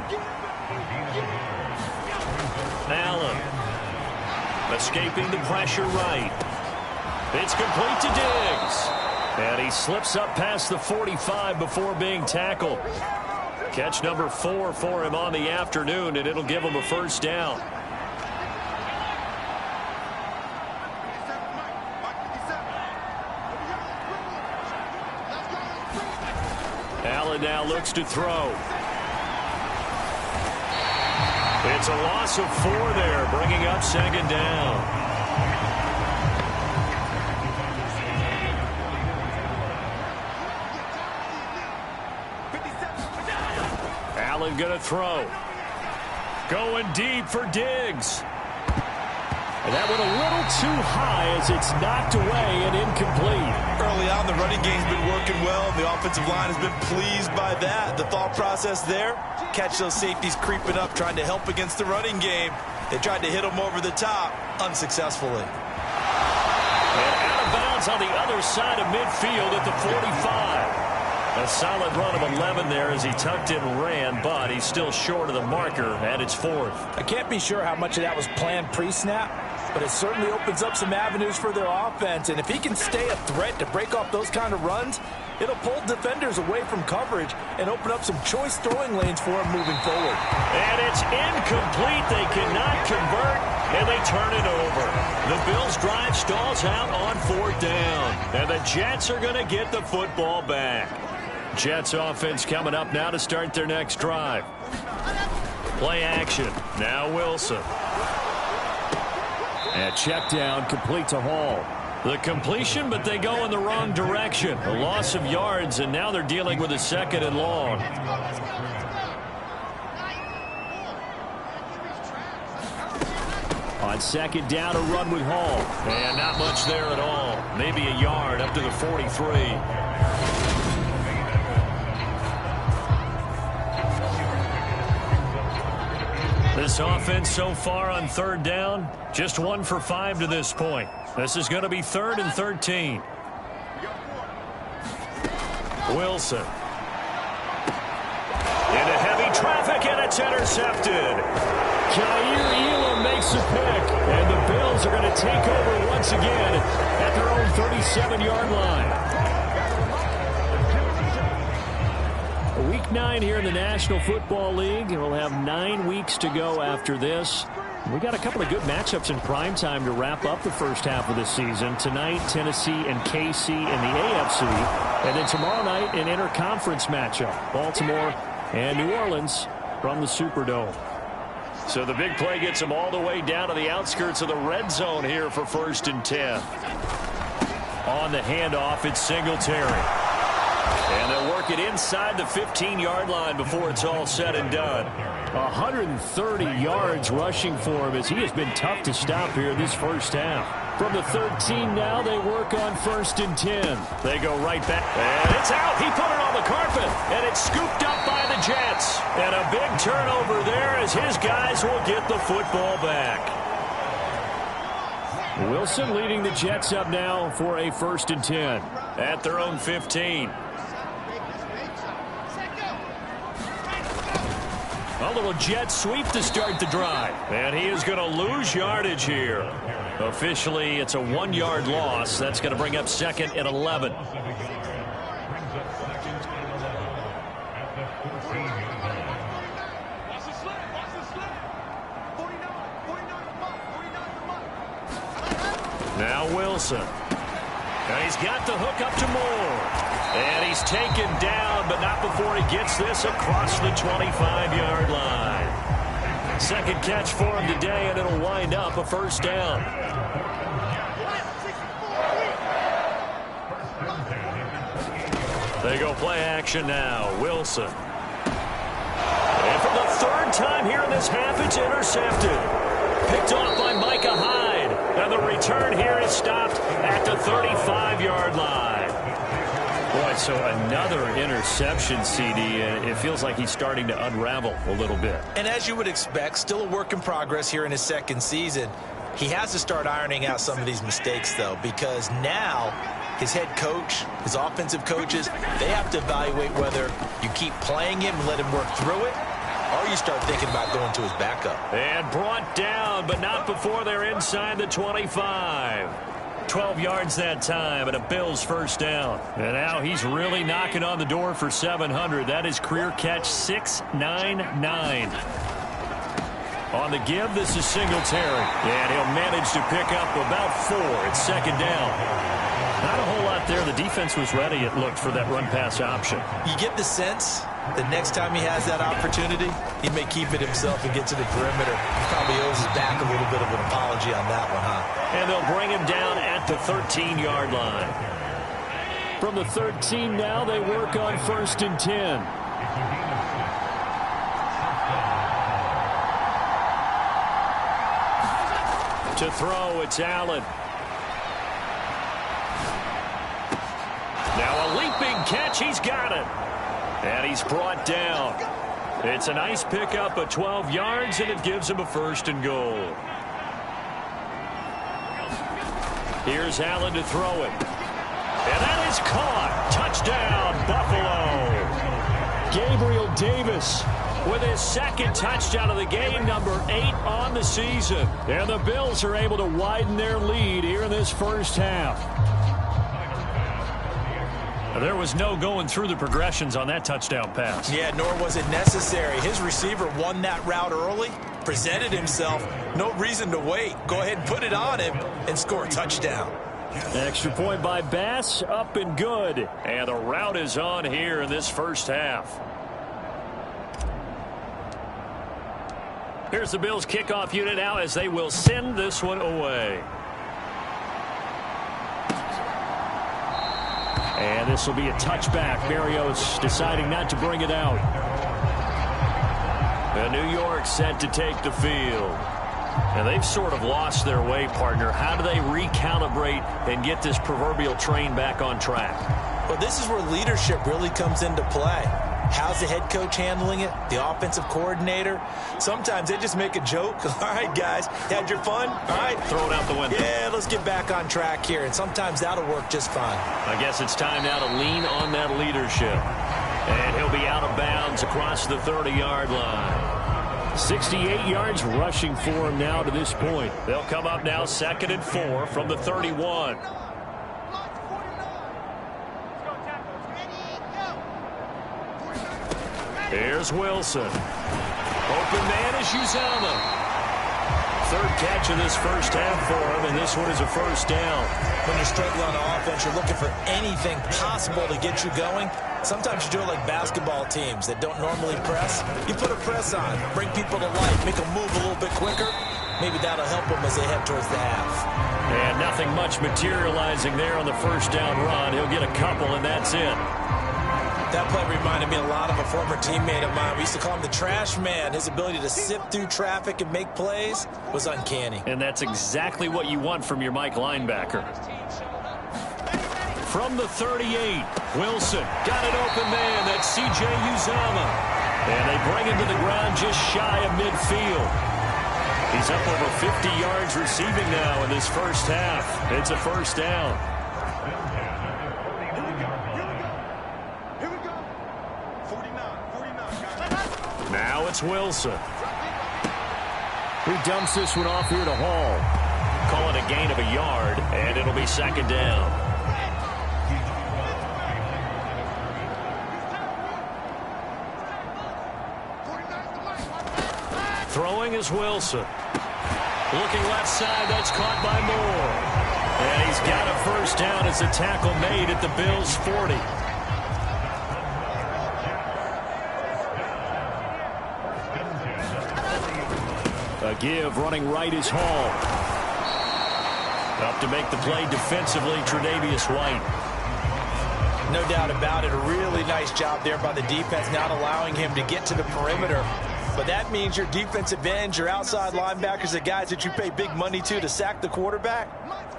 Allen escaping the pressure right. It's complete to Diggs. And he slips up past the 45 before being tackled. Catch number 4 for him on the afternoon, and it'll give him a 1st down. Allen now looks to throw. It's a loss of 4 there, bringing up 2nd down. Allen going to throw. Going deep for Diggs. And that went a little too high as it's knocked away and incomplete. early on. The running game's been working well, and the offensive line has been pleased by that. The thought process there, catch those safeties creeping up, trying to help against the running game. They tried to hit them over the top, unsuccessfully. And out of bounds on the other side of midfield at the 45. A solid run of 11 there as he tucked it and ran, but he's still short of the marker, and it's 4th. I can't be sure how much of that was planned pre-snap, but it certainly opens up some avenues for their offense. And if he can stay a threat to break off those kind of runs, it'll pull defenders away from coverage and open up some choice throwing lanes for him moving forward. And it's incomplete. They cannot convert, and they turn it over. The Bills' drive stalls out on 4th down, and the Jets are going to get the football back. Jets offense coming up now to start their next drive. Play action. Now Wilson. And check down, complete to Hall. The completion, but they go in the wrong direction. A loss of yards, and now they're dealing with a 2nd and long. On 2nd down, a run with Hall. And not much there at all. Maybe a yard up to the 43. This offense so far on 3rd down, just 1 for 5 to this point. This is going to be 3rd and 13. Wilson. Into heavy traffic, and it's intercepted. Jair Elam makes a pick, and the Bills are going to take over once again at their own 37-yard line. Week 9 here in the National Football League. We'll have 9 weeks to go after this. We got a couple of good matchups in prime time to wrap up the first half of the season. Tonight, Tennessee and KC in the AFC. And then tomorrow night, an interconference matchup. Baltimore and New Orleans from the Superdome. So the big play gets them all the way down to the outskirts of the red zone here for 1st and 10. On the handoff, it's Singletary. And they'll work it inside the 15-yard line before it's all said and done. 130 yards rushing for him as he has been tough to stop here this first half. From the 13 now, they work on 1st and 10. They go right back. And it's out. He put it on the carpet. And it's scooped up by the Jets. And a big turnover there as his guys will get the football back. Wilson leading the Jets up now for a 1st and 10. At their own 15. A little jet sweep to start the drive. And he is going to lose yardage here. Officially, it's a 1-yard loss. That's going to bring up 2nd and 11. Now Wilson. And he's got the hook up to Moore. And he's taken down, but not before he gets this across the 25-yard line. 2nd catch for him today, and it'll wind up a 1st down. They go play action now. Wilson. And for the 3rd time here in this half, it's intercepted. Picked off by Micah Hyde. And the return here is stopped at the 35-yard line. Boy, so another interception, CD, and it feels like he's starting to unravel a little bit. And as you would expect, still a work in progress here in his 2nd season. He has to start ironing out some of these mistakes, though, because now his head coach, his offensive coaches, they have to evaluate whether you keep playing him and let him work through it, or you start thinking about going to his backup. And brought down, but not before they're inside the 25. 12 yards that time, and a Bills 1st down. And now he's really knocking on the door for 700. That is career catch 699. On the give, this is Singletary. And he'll manage to pick up about 4. It's 2nd down. Not a whole lot there. The defense was ready, it looked, for that run-pass option. You get the sense that next time he has that opportunity, he may keep it himself and get to the perimeter. He probably owes his back a little bit of an apology on that one, huh? And they'll bring him down at the 13-yard line. From the 13 now, they work on 1st and 10. To throw, it's Allen. catch. He's got it. And he's brought down. It's a nice pickup of 12 yards, and it gives him a 1st and goal. Here's Allen to throw it. And that is caught. Touchdown, Buffalo. Gabriel Davis with his 2nd touchdown of the game, number 8 on the season. And the Bills are able to widen their lead here in this first half. There was no going through the progressions on that touchdown pass. Yeah, nor was it necessary. His receiver won that route early, presented himself. No reason to wait. Go ahead and put it on him and score a touchdown. Extra point by Bass, up and good. And the route is on here in this first half. Here's the Bills kickoff unit now as they will send this one away. And this will be a touchback. Berrios deciding not to bring it out. And New York set to take the field. And they've sort of lost their way, partner. How do they recalibrate and get this proverbial train back on track? Well, this is where leadership really comes into play. How's the head coach handling it? The offensive coordinator? Sometimes they just make a joke. All right, guys, had your fun? All right. Throw it out the window. Yeah, let's get back on track here. And sometimes that'll work just fine. I guess it's time now to lean on that leadership. And he'll be out of bounds across the 30-yard line. 68 yards rushing for him now to this point. They'll come up now 2nd and 4 from the 31. Here's Wilson. Open man is Uzomah. 3rd catch of this first half for him, and this one is a 1st down. When you're struggling on offense, you're looking for anything possible to get you going. Sometimes you do it like basketball teams that don't normally press. You put a press on, bring people to life, make them move a little bit quicker. Maybe that'll help them as they head towards the half. And nothing much materializing there on the 1st down run. He'll get a couple, and that's it. That play reminded me a lot of a former teammate of mine. We used to call him the trash man. His ability to sift through traffic and make plays was uncanny. And that's exactly what you want from your Mike linebacker. From the 38, Wilson got an open man. That's C.J. Uzomah. And they bring him to the ground just shy of midfield. He's up over 50 yards receiving now in this first half. It's a 1st down. Now it's Wilson. He dumps this one off here to Hall. Call it a gain of a yard, and it'll be 2nd down. Throwing is Wilson. Looking left side, that's caught by Moore. And he's got a 1st down as a tackle made at the Bills' 40. A give, running right is Hall. Up to make the play defensively, Tre'Davious White. No doubt about it. A really nice job there by the defense, not allowing him to get to the perimeter. But that means your defensive ends, your outside linebackers, the guys that you pay big money to sack the quarterback,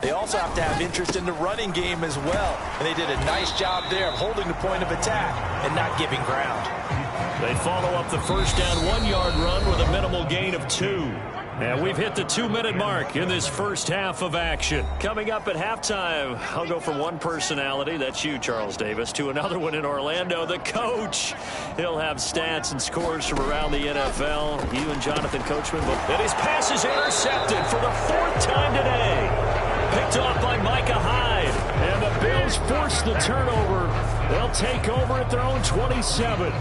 they also have to have interest in the running game as well. And they did a nice job there of holding the point of attack and not giving ground. They follow up the 1st down 1-yard run with a minimal gain of 2. And we've hit the 2-minute mark in this first half of action. Coming up at halftime, I'll go from one personality, that's you, Charles Davis, to another one in Orlando, the coach. He'll have stats and scores from around the NFL. You and Jonathan Coachman. And his pass is intercepted for the 4th time today. Picked off by Micah Hyde. And the Bills force the turnover. They'll take over at their own 27.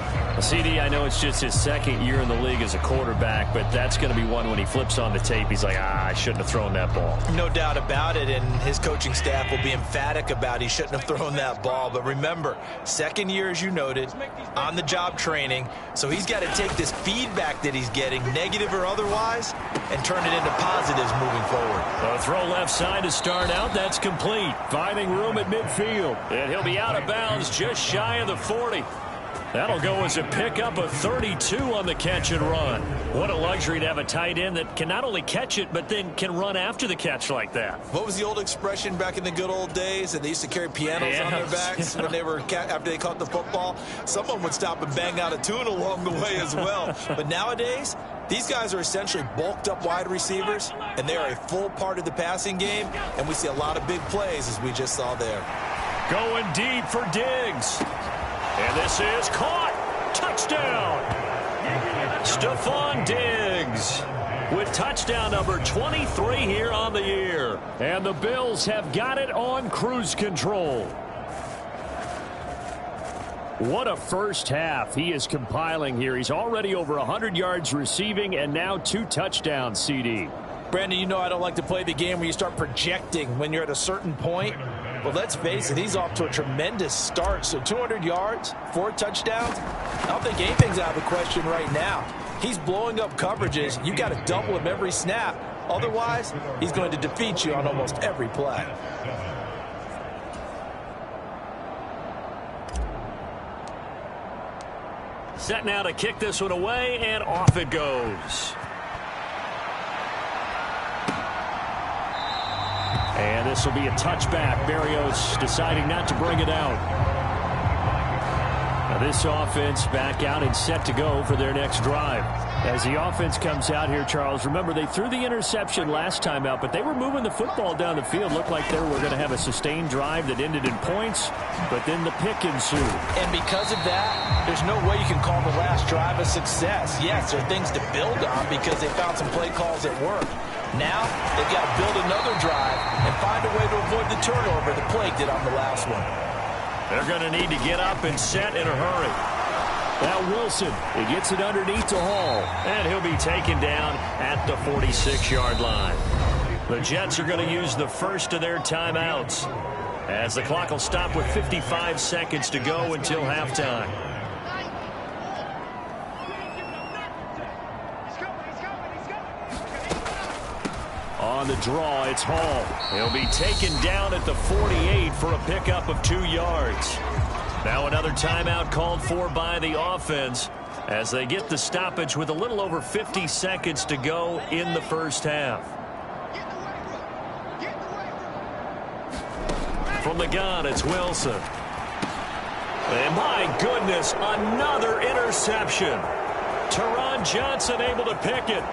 CD, I know it's just his 2nd year in the league as a quarterback, but that's going to be one when he flips on the tape, he's like, I shouldn't have thrown that ball. No doubt about it, and his coaching staff will be emphatic about he shouldn't have thrown that ball. But remember, 2nd year, as you noted, on-the-job training, so he's got to take this feedback that he's getting, negative or otherwise, and turn it into positives moving forward. A throw left side to start out, that's complete. Finding room at midfield, and he'll be out of bounds just shy of the 40. That'll go as a pickup of 32 on the catch and run. What a luxury to have a tight end that can not only catch it, but then can run after the catch like that. What was the old expression back in the good old days? And they used to carry pianos on their backs when they were after they caught the football. Someone would stop and bang out a tune along the way as well. But nowadays, these guys are essentially bulked up wide receivers, and they are a full part of the passing game. And we see a lot of big plays, as we just saw there. Going deep for Diggs. And this is caught. Touchdown. Stephon Diggs with touchdown number 23 here on the year. And the Bills have got it on cruise control. What a first half he is compiling here. He's already over 100 yards receiving and now 2 touchdowns, CD. Brandon, you know I don't like to play the game where you start projecting when you're at a certain point. But let's face it, he's off to a tremendous start. So 200 yards, 4 touchdowns. I don't think anything's out of the question right now. He's blowing up coverages. You got to double him every snap. Otherwise, he's going to defeat you on almost every play. Set now to kick this one away, and off it goes. And this will be a touchback. Berrios deciding not to bring it out. Now this offense back out and set to go for their next drive. As the offense comes out here, Charles, remember they threw the interception last time out, but they were moving the football down the field. Looked like they were going to have a sustained drive that ended in points, but then the pick ensued. And because of that, there's no way you can call the last drive a success. Yes, there are things to build on because they found some play calls that work. Now, they've got to build another drive and find a way to avoid the turnover the Plague did on the last one. They're going to need to get up and set in a hurry. Now Wilson, he gets it underneath to Hall, and he'll be taken down at the 46-yard line. The Jets are going to use the first of their timeouts, as the clock will stop with 55 seconds to go until halftime. On the draw, it's Hall. He'll be taken down at the 48 for a pickup of 2 yards. Now another timeout called for by the offense as they get the stoppage with a little over 50 seconds to go in the first half. From the gun, it's Wilson. And my goodness, another interception. Teron Johnson able to pick it.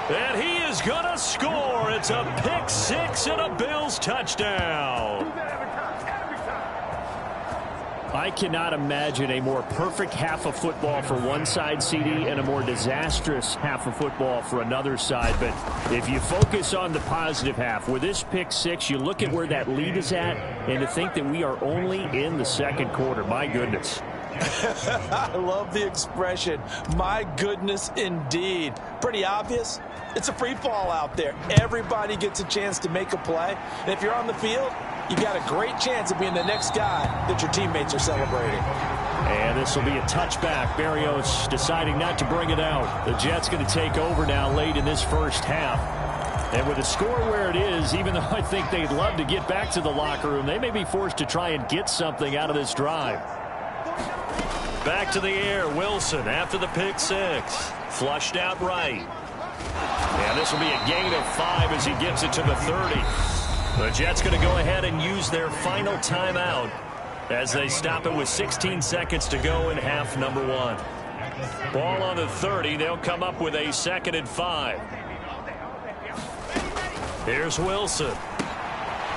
And he is going to score. It's a pick six and a Bills touchdown. I cannot imagine a more perfect half of football for one side, CD, and a more disastrous half of football for another side. But if you focus on the positive half, with this pick six, you look at where that lead is at, and to think that we are only in the second quarter. My goodness. I love the expression, my goodness indeed. Pretty obvious. It's a free fall out there. Everybody gets a chance to make a play. And if you're on the field, you've got a great chance of being the next guy that your teammates are celebrating. And this will be a touchback. Berrios deciding not to bring it out. The Jets going to take over now late in this first half. And with the score where it is, even though I think they'd love to get back to the locker room, they may be forced to try and get something out of this drive. Back to the air, Wilson after the pick six. Flushed out right. And this will be a gain of 5 as he gets it to the 30. The Jets going to go ahead and use their final timeout as they stop it with 16 seconds to go in half number 1. Ball on the 30. They'll come up with a 2nd and 5. Here's Wilson.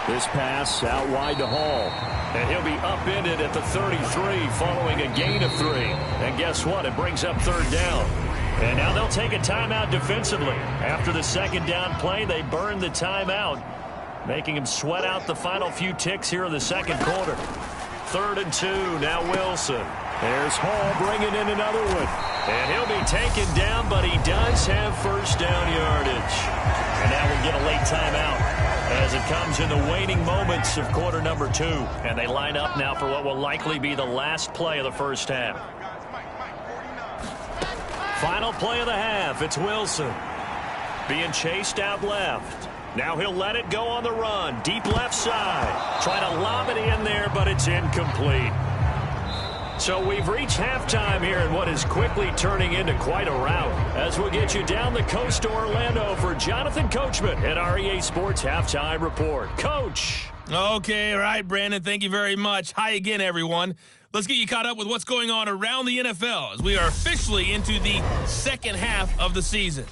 This pass out wide to Hall. And he'll be upended at the 33 following a gain of 3. And guess what? It brings up 3rd down. And now they'll take a timeout defensively. After the 2nd down play, they burn the timeout, making him sweat out the final few ticks here in the 2nd quarter. 3rd and 2, now Wilson. There's Hall bringing in another one. And he'll be taken down, but he does have 1st down yardage. And now we'll get a late timeout as it comes in the waning moments of quarter number 2. And they line up now for what will likely be the last play of the first half. Final play of the half, it's Wilson. Being chased out left. Now he'll let it go on the run. Deep left side. Trying to lob it in there, but it's incomplete. So we've reached halftime here in what is quickly turning into quite a rout. As we'll get you down the coast to Orlando for Jonathan Coachman at our EA Sports Halftime Report. Coach. Okay, all right, Brandon, thank you very much. Hi again, everyone. Let's get you caught up with what's going on around the NFL as we are officially into the second half of the season.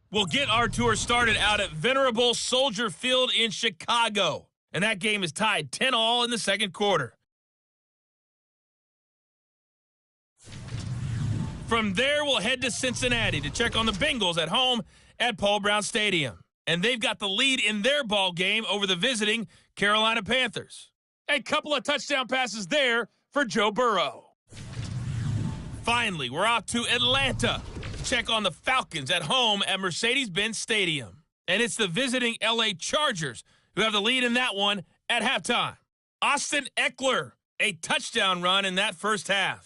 We'll get our tour started out at venerable Soldier Field in Chicago, and that game is tied 10-all in the second quarter. From there, we'll head to Cincinnati to check on the Bengals at home at Paul Brown Stadium. And they've got the lead in their ball game over the visiting Carolina Panthers. A couple of touchdown passes there for Joe Burrow. Finally, we're off to Atlanta to check on the Falcons at home at Mercedes-Benz Stadium. And it's the visiting LA Chargers who have the lead in that one at halftime. Austin Eckler, a touchdown run in that first half.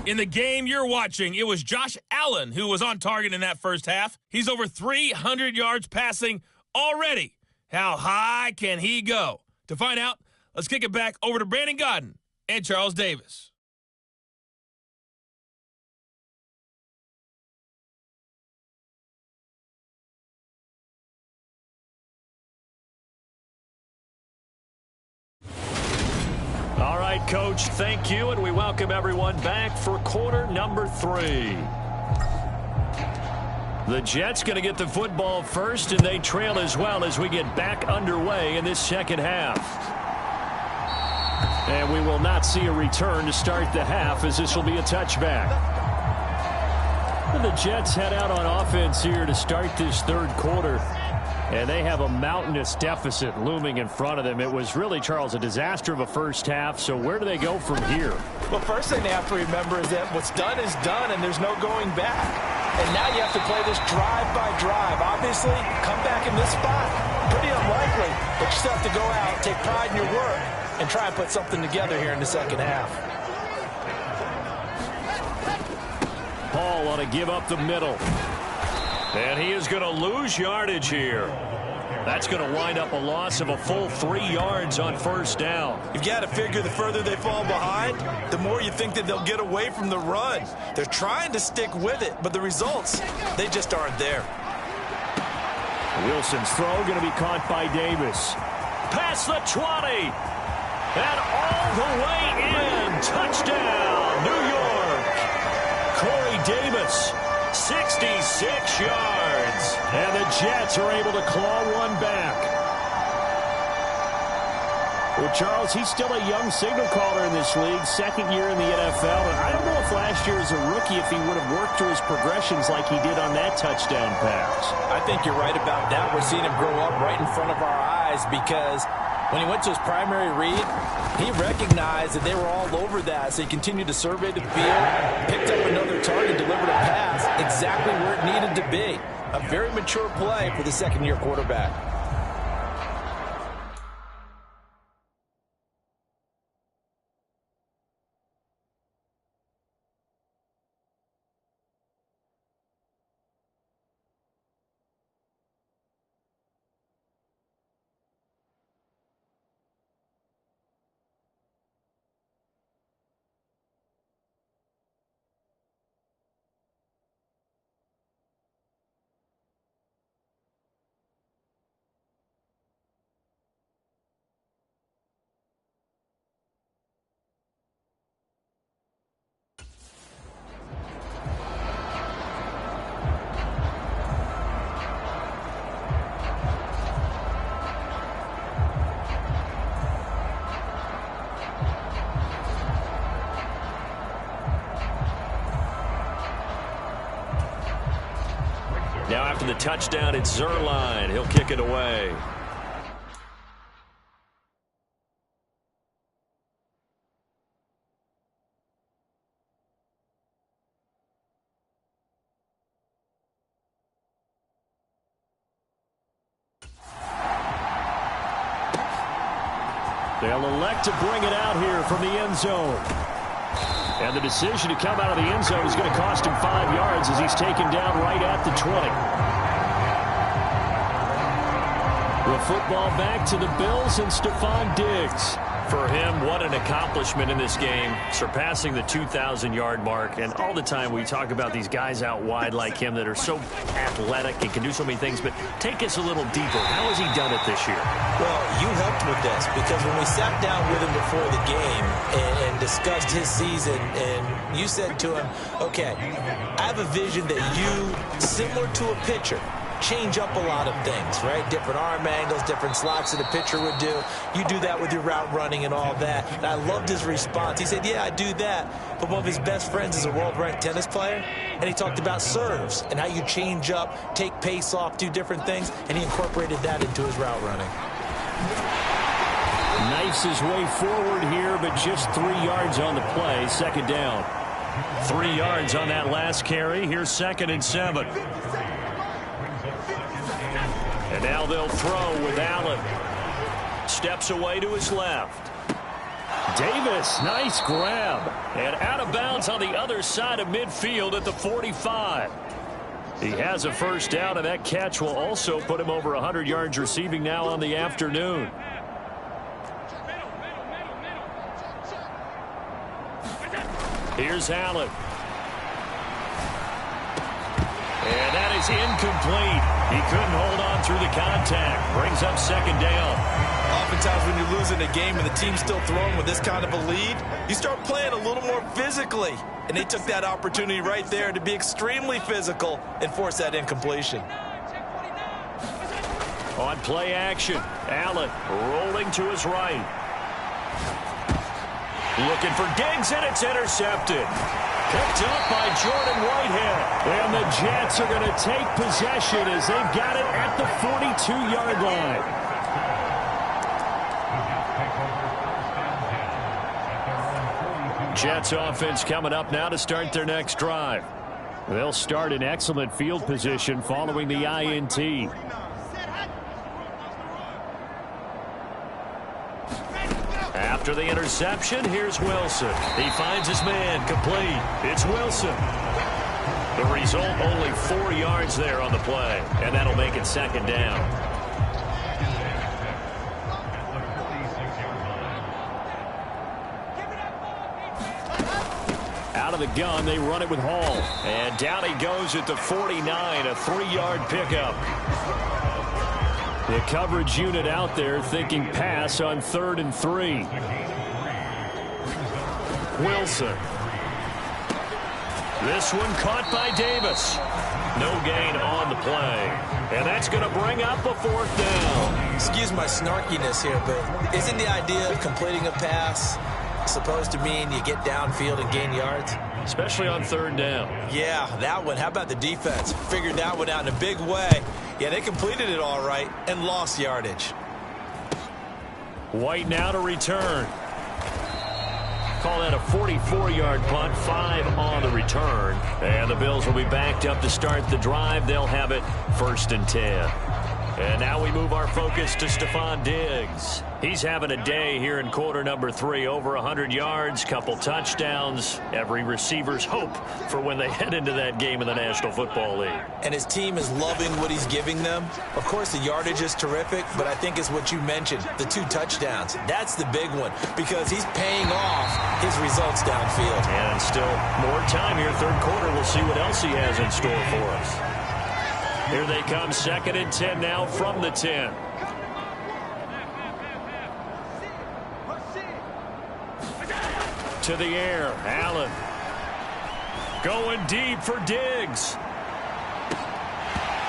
In the game you're watching, it was Josh Allen who was on target in that first half. He's over 300 yards passing already. How high can he go? To find out, let's kick it back over to Brandon Godden and Charles Davis. All right, Coach, thank you, and we welcome everyone back for quarter number 3. The Jets going to get the football first, and they trail as well as we get back underway in this second half. And we will not see a return to start the half, as this will be a touchback. And the Jets head out on offense here to start this third quarter. And they have a mountainous deficit looming in front of them. It was really, Charles, a disaster of a first half. So where do they go from here? Well, first thing they have to remember is that what's done is done, and there's no going back. And now you have to play this drive by drive. Obviously, come back in this spot. Pretty unlikely, but you still have to go out, take pride in your work, and try and put something together here in the second half. Paul ought to give up the middle. And he is going to lose yardage here. That's going to wind up a loss of a full 3 yards on first down. You've got to figure the further they fall behind, the more you think that they'll get away from the run. They're trying to stick with it, but the results, they just aren't there. Wilson's throw going to be caught by Davis. Past the 20. And all the way in. Touchdown, New York. Corey Davis. 66 yards. And the Jets are able to claw one back. Well, Charles, he's still a young signal caller in this league, second year in the NFL. And I don't know if last year as a rookie, if he would have worked through his progressions like he did on that touchdown pass. I think you're right about that. We're seeing him grow up right in front of our eyes because when he went to his primary read, he recognized that they were all over that, so he continued to survey the field, picked up another target, delivered a pass exactly where it needed to be. A very mature play for the second-year quarterback. Now after the touchdown, it's Zerline. He'll kick it away. They'll elect to bring it out here from the end zone. And the decision to come out of the end zone is going to cost him 5 yards as he's taken down right at the 20. The football back to the Bills and Stephon Diggs. For him, what an accomplishment in this game, surpassing the 2,000-yard mark. And all the time we talk about these guys out wide like him that are so athletic and can do so many things. But take us a little deeper. How has he done it this year? Well, you helped with this because when we sat down with him before the game and discussed his season, and you said to him, okay, I have a vision that you, similar to a pitcher, change up a lot of things, right? Different arm angles, different slots that a pitcher would do. You do that with your route running and all that. And I loved his response. He said, yeah, I do that. But one of his best friends is a world-ranked tennis player, and he talked about serves and how you change up, take pace off, do different things, and he incorporated that into his route running. Knifes his way forward here, but just 3 yards on the play. Second down. 3 yards on that last carry. Here's 2nd and 7. And now they'll throw with Allen. Steps away to his left. Davis, nice grab. And out of bounds on the other side of midfield at the 45. He has a first down, and that catch will also put him over 100 yards receiving now on the afternoon. Here's Allen. And that is incomplete. He couldn't hold on through the contact. Brings up 2nd down. Oftentimes when you're losing a game and the team's still throwing with this kind of a lead, you start playing a little more physically. And they took that opportunity right there to be extremely physical and force that incompletion. On play action, Allen rolling to his right. Looking for Diggs, and it's intercepted. Picked up by Jordan Whitehead. And the Jets are going to take possession as they've got it at the 42-yard line. Jets offense coming up now to start their next drive. They'll start in excellent field position following the INT. After the interception, here's Wilson. He finds his man, complete. It's Wilson. The result, only 4 yards there on the play, and that'll make it 2nd down. Out of the gun, they run it with Hall. And down he goes at the 49, a 3-yard pickup. The coverage unit out there thinking pass on 3rd and 3. Wilson. This one caught by Davis. No gain on the play. And that's going to bring up a 4th down. Excuse my snarkiness here, but isn't the idea of completing a pass supposed to mean you get downfield and gain yards? Especially on 3rd down. Yeah, that one. How about the defense? Figured that one out in a big way. Yeah, they completed it all right and lost yardage. White now to return. Call that a 44-yard punt, 5 on the return. And the Bills will be backed up to start the drive. They'll have it 1st and 10. And now we move our focus to Stephon Diggs. He's having a day here in quarter number 3. Over 100 yards, couple touchdowns. Every receiver's hope for when they head into that game in the National Football League. And his team is loving what he's giving them. Of course, the yardage is terrific, but I think it's what you mentioned, the 2 touchdowns. That's the big one because he's paying off his results downfield. And still more time here, 3rd quarter. We'll see what else he has in store for us. Here they come, 2nd and 10 now from the 10. To the air, Allen. Going deep for Diggs.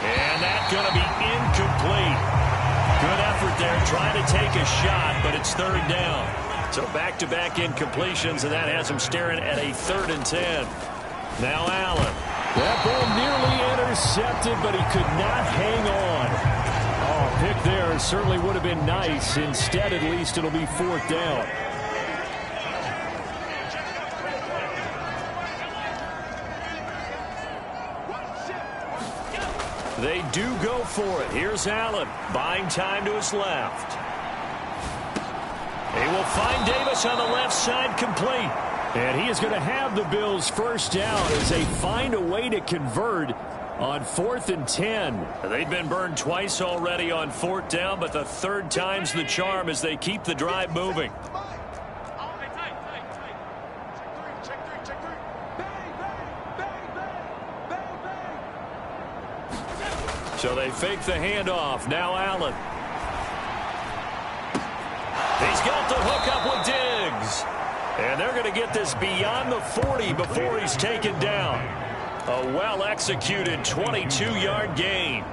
And that's going to be incomplete. Good effort there, trying to take a shot, but it's 3rd down. So back-to-back incompletions, and that has him staring at a 3rd and 10. Now Allen. That ball nearly intercepted, but he could not hang on. Oh, pick there certainly would have been nice. Instead, at least, it'll be 4th down. They do go for it. Here's Allen, buying time to his left. They will find Davis on the left side, complete. And he is going to have the Bills' first down as they find a way to convert on 4th and 10. They've been burned twice already on 4th down, but the 3rd time's the charm as they keep the drive moving. So they fake the handoff. Now Allen. He's got the hook up with Diggs. And they're going to get this beyond the 40 before he's taken down. A well-executed 22-yard gain.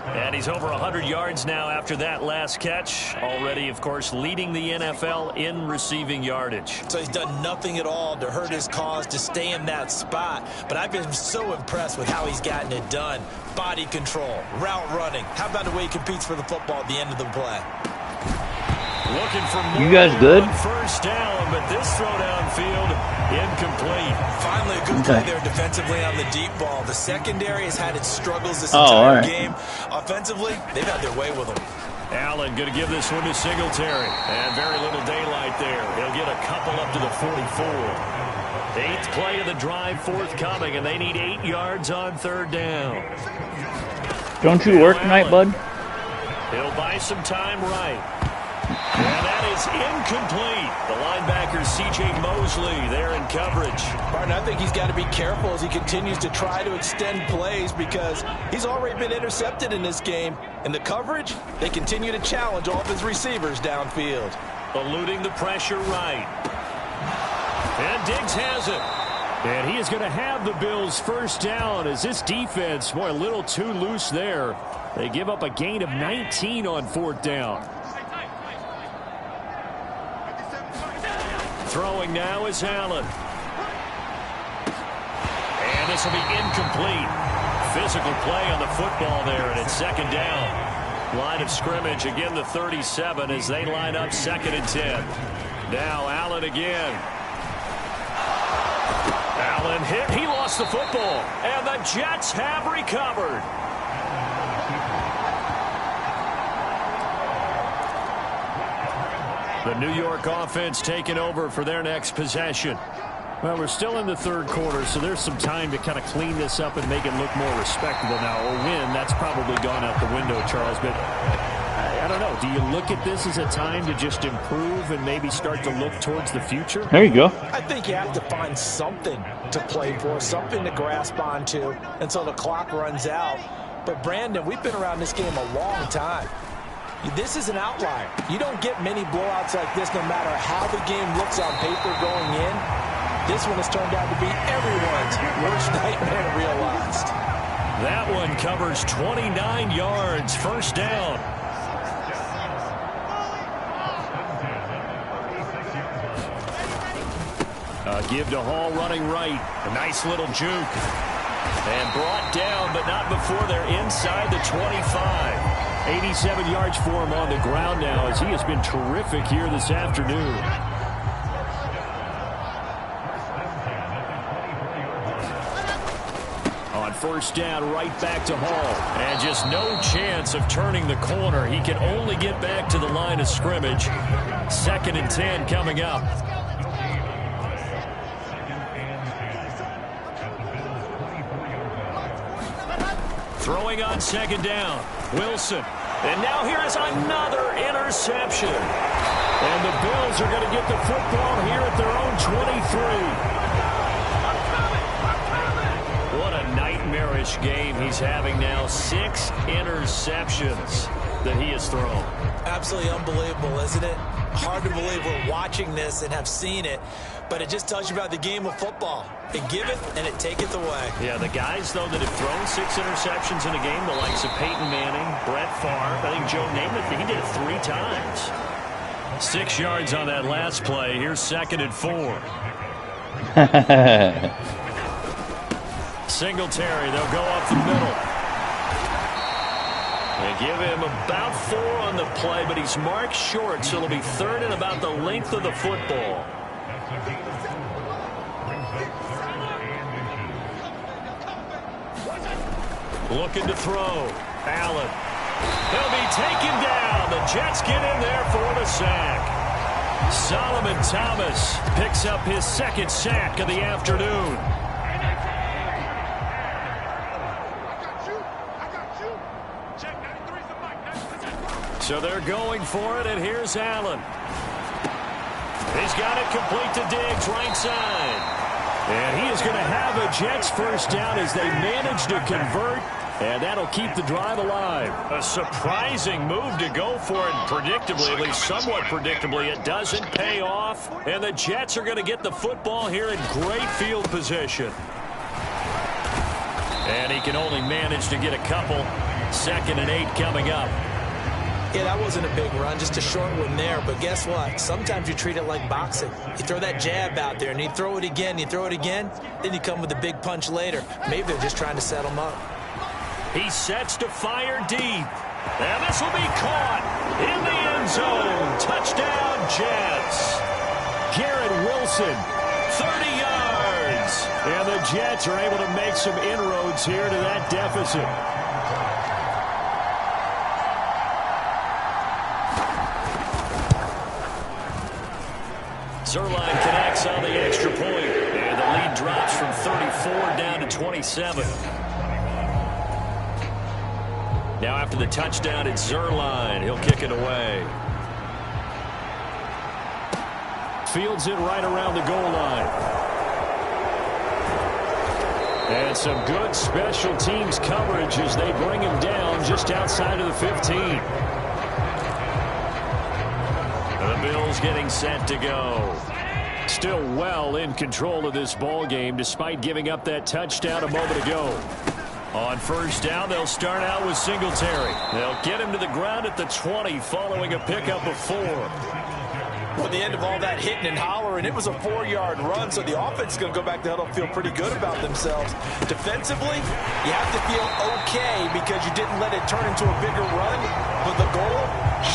And he's over 100 yards now after that last catch. Already, of course, leading the NFL in receiving yardage. So he's done nothing at all to hurt his cause to stay in that spot. But I've been so impressed with how he's gotten it done. Body control, route running. How about the way he competes for the football at the end of the play? Looking for more. You guys good? First down, but this throw downfield incomplete. Finally a good play there defensively on the deep ball. The secondary has had its struggles this entire game. Offensively, they've had their way with them. Allen going to give this one to Singletary. And very little daylight there. He'll get a couple up to the 44. 8th play of the drive forthcoming, and they need 8 yards on 3rd down. Don't you work tonight, bud? He'll buy some time right. And that is incomplete. The linebacker, C.J. Mosley, there in coverage. Martin, I think he's got to be careful as he continues to try to extend plays because he's already been intercepted in this game. And the coverage, they continue to challenge all of his receivers downfield. Eluding the pressure right. And Diggs has it. And he is going to have the Bills' first down as this defense, boy, a little too loose there. They give up a gain of 19 on 4th down. Throwing now is Allen. And this will be incomplete. Physical play on the football there, and it's 2nd down. Line of scrimmage, again the 37 as they line up 2nd and 10. Now Allen again. Allen hit. He lost the football. And the Jets have recovered. The New York offense taking over for their next possession. Well, we're still in the 3rd quarter, so there's some time to kind of clean this up and make it look more respectable now. A win, that's probably gone out the window, Charles. But I don't know. Do you look at this as a time to just improve and maybe start to look towards the future? There you go. I think you have to find something to play for, something to grasp onto until the clock runs out. But, Brandon, we've been around this game a long time. This is an outlier. You don't get many blowouts like this no matter how the game looks on paper going in. This one has turned out to be everyone's worst nightmare realized. That one covers 29 yards. First down. Give to Hall running right. A nice little juke. And brought down, but not before they're inside the 25. 87 yards for him on the ground now as he has been terrific here this afternoon. On first down, right back to Hall. And just no chance of turning the corner. He can only get back to the line of scrimmage. 2nd and 10 coming up. Throwing on 2nd down. Wilson. And now here is another interception. And the Bills are going to get the football here at their own 23. What a nightmarish game he's having now. 6 interceptions that he has thrown. Absolutely unbelievable, isn't it? Hard to believe we're watching this and have seen it. But it just tells you about the game of football. It give it and it taketh away. Yeah, the guys, though, that have thrown 6 interceptions in a game, the likes of Peyton Manning, Brett Favre, I think Joe Namath, he did it 3 times. 6 yards on that last play. Here's 2nd and 4. Singletary, they'll go up the middle. They give him about 4 on the play, but he's marked short, so it'll be 3rd and about the length of the football. Looking to throw. Allen. He'll be taken down. The Jets get in there for the sack. Solomon Thomas picks up his 2nd sack of the afternoon. So they're going for it, and here's Allen. He's got it complete to Diggs, right side. And he is going to have a Jets first down as they manage to convert And that'll keep the drive alive. A surprising move to go for it. Predictably, at least somewhat predictably, it doesn't pay off. And the Jets are going to get the football here in great field position. And he can only manage to get a couple. 2nd and 8 coming up. Yeah, that wasn't a big run, just a short one there. But guess what? Sometimes you treat it like boxing. You throw that jab out there, and you throw it again, then you come with a big punch later. Maybe they're just trying to set him up. He sets to fire deep. And this will be caught in the end zone. Touchdown, Jets. Garrett Wilson, 30 yards. And the Jets are able to make some inroads here to that deficit. Zerline connects on the extra point. And the lead drops from 34 down to 27. Now after the touchdown, it's Zerline. He'll kick it away. Fields it right around the goal line. And some good special teams coverage as they bring him down just outside of the 15. The Bills getting set to go. Still well in control of this ball game despite giving up that touchdown a moment ago. On first down, they'll start out with Singletary. They'll get him to the ground at the 20 following a pickup of 4. At the end of all that hitting and hollering, it was a 4-yard run, so the offense is going to go back to huddle and feel pretty good about themselves. Defensively, you have to feel okay because you didn't let it turn into a bigger run, but the goal,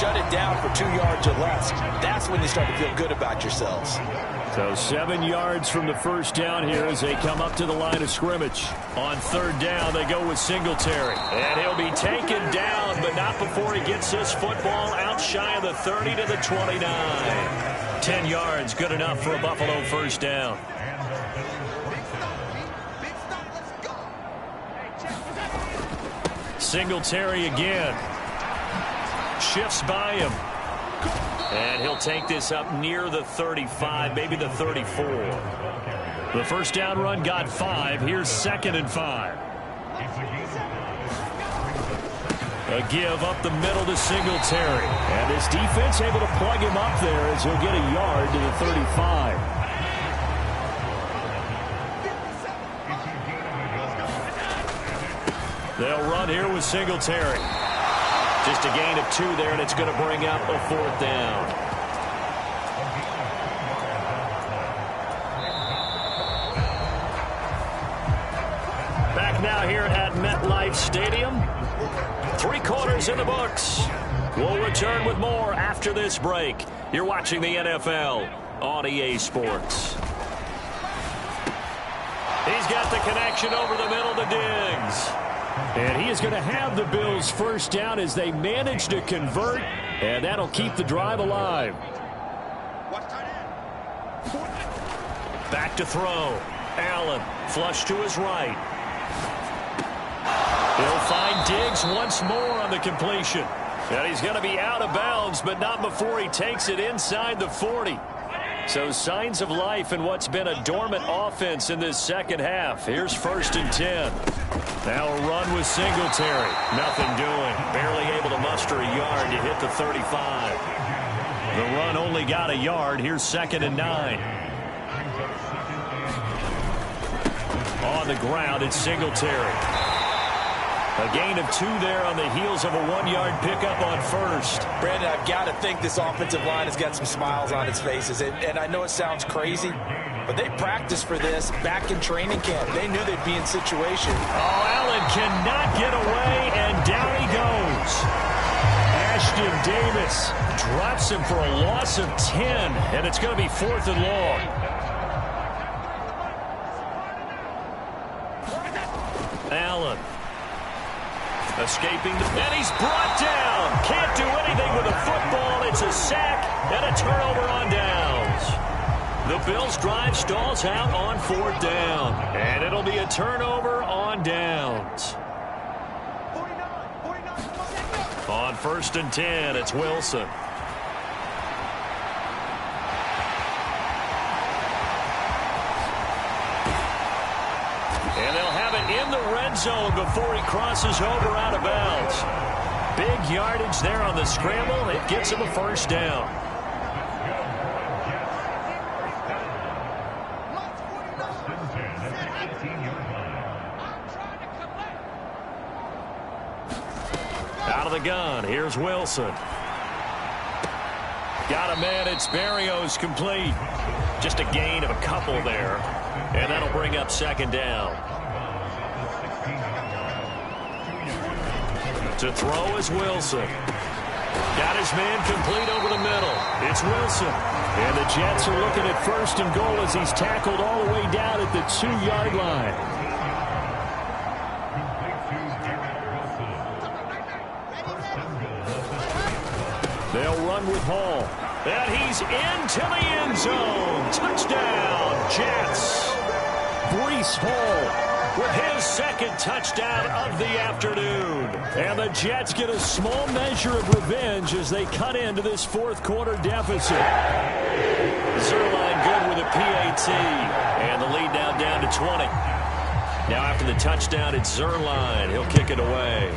shut it down for 2 yards or less. That's when you start to feel good about yourselves. So 7 yards from the first down here as they come up to the line of scrimmage. On third down, they go with Singletary. And he'll be taken down, but not before he gets this football out shy of the 30 to the 29. 10 yards, good enough for a Buffalo first down. Singletary again. Shifts by him. And he'll take this up near the 35, maybe the 34. The first down run got 5. Here's 2nd and 5. A give up the middle to Singletary. And this defense able to plug him up there as he'll get a yard to the 35. They'll run here with Singletary. Just a gain of 2 there, and it's going to bring up a 4th down. Back now here at MetLife Stadium. 3 quarters in the books. We'll return with more after this break. You're watching the NFL on EA Sports. He's got the connection over the middle to Diggs. And he is going to have the Bills first down as they manage to convert, and that'll keep the drive alive. Back to throw. Allen, flush to his right. He'll find Diggs once more on the completion. And he's going to be out of bounds, but not before he takes it inside the 40. So signs of life in what's been a dormant offense in this second half. Here's 1st and 10. Now a run with Singletary. Nothing doing. Barely able to muster a yard to hit the 35. The run only got a yard. Here's 2nd and 9. On the ground, it's Singletary. A gain of 2 there on the heels of a 1-yard pickup on first. Brandon, I've got to think this offensive line has got some smiles on its faces. And I know it sounds crazy, but they practiced for this back in training camp. They knew they'd be in situation. Oh, Allen cannot get away, and down he goes. Ashton Davis Drops him for a loss of 10, and it's going to be 4th and long. Allen. Escaping, and he's brought down. Can't do anything with a football. It's a sack and a turnover on downs. The Bills' drive stalls out on 4th down, and it'll be a turnover on downs. On 1st and 10, it's Wilson. And they'll have it in the red zone before he crosses over out of bounds. Big yardage there on the scramble. It gets him a first down. Out of the gun, here's Wilson. Got a man, it's Berrios complete. Just a gain of a couple there, and that'll bring up second down. To throw is Wilson. Got his man complete over the middle. It's Wilson. And the Jets are looking at first and goal as he's tackled all the way down at the 2-yard line. They'll run with Hall. And he's into the end zone. Touchdown, Jets. Breece Hall with his second touchdown of the afternoon. And the Jets get a small measure of revenge as they cut into this fourth quarter deficit. Zerline good with a PAT. And the lead now down to 20. Now after the touchdown, it's Zerline. He'll kick it away.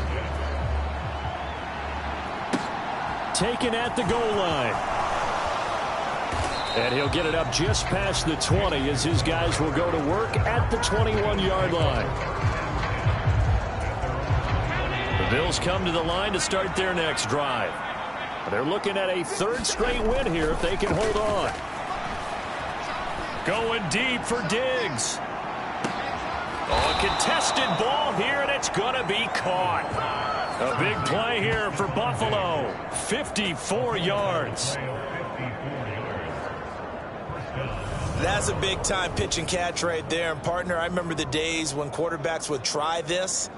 Taken at the goal line. And he'll get it up just past the 20 as his guys will go to work at the 21-yard line. The Bills come to the line to start their next drive. They're looking at a third straight win here if they can hold on. Going deep for Diggs. Oh, a contested ball here, and it's going to be caught. A big play here for Buffalo. 54 yards. That's a big-time pitch and catch right there. And, partner, I remember the days when quarterbacks would try this.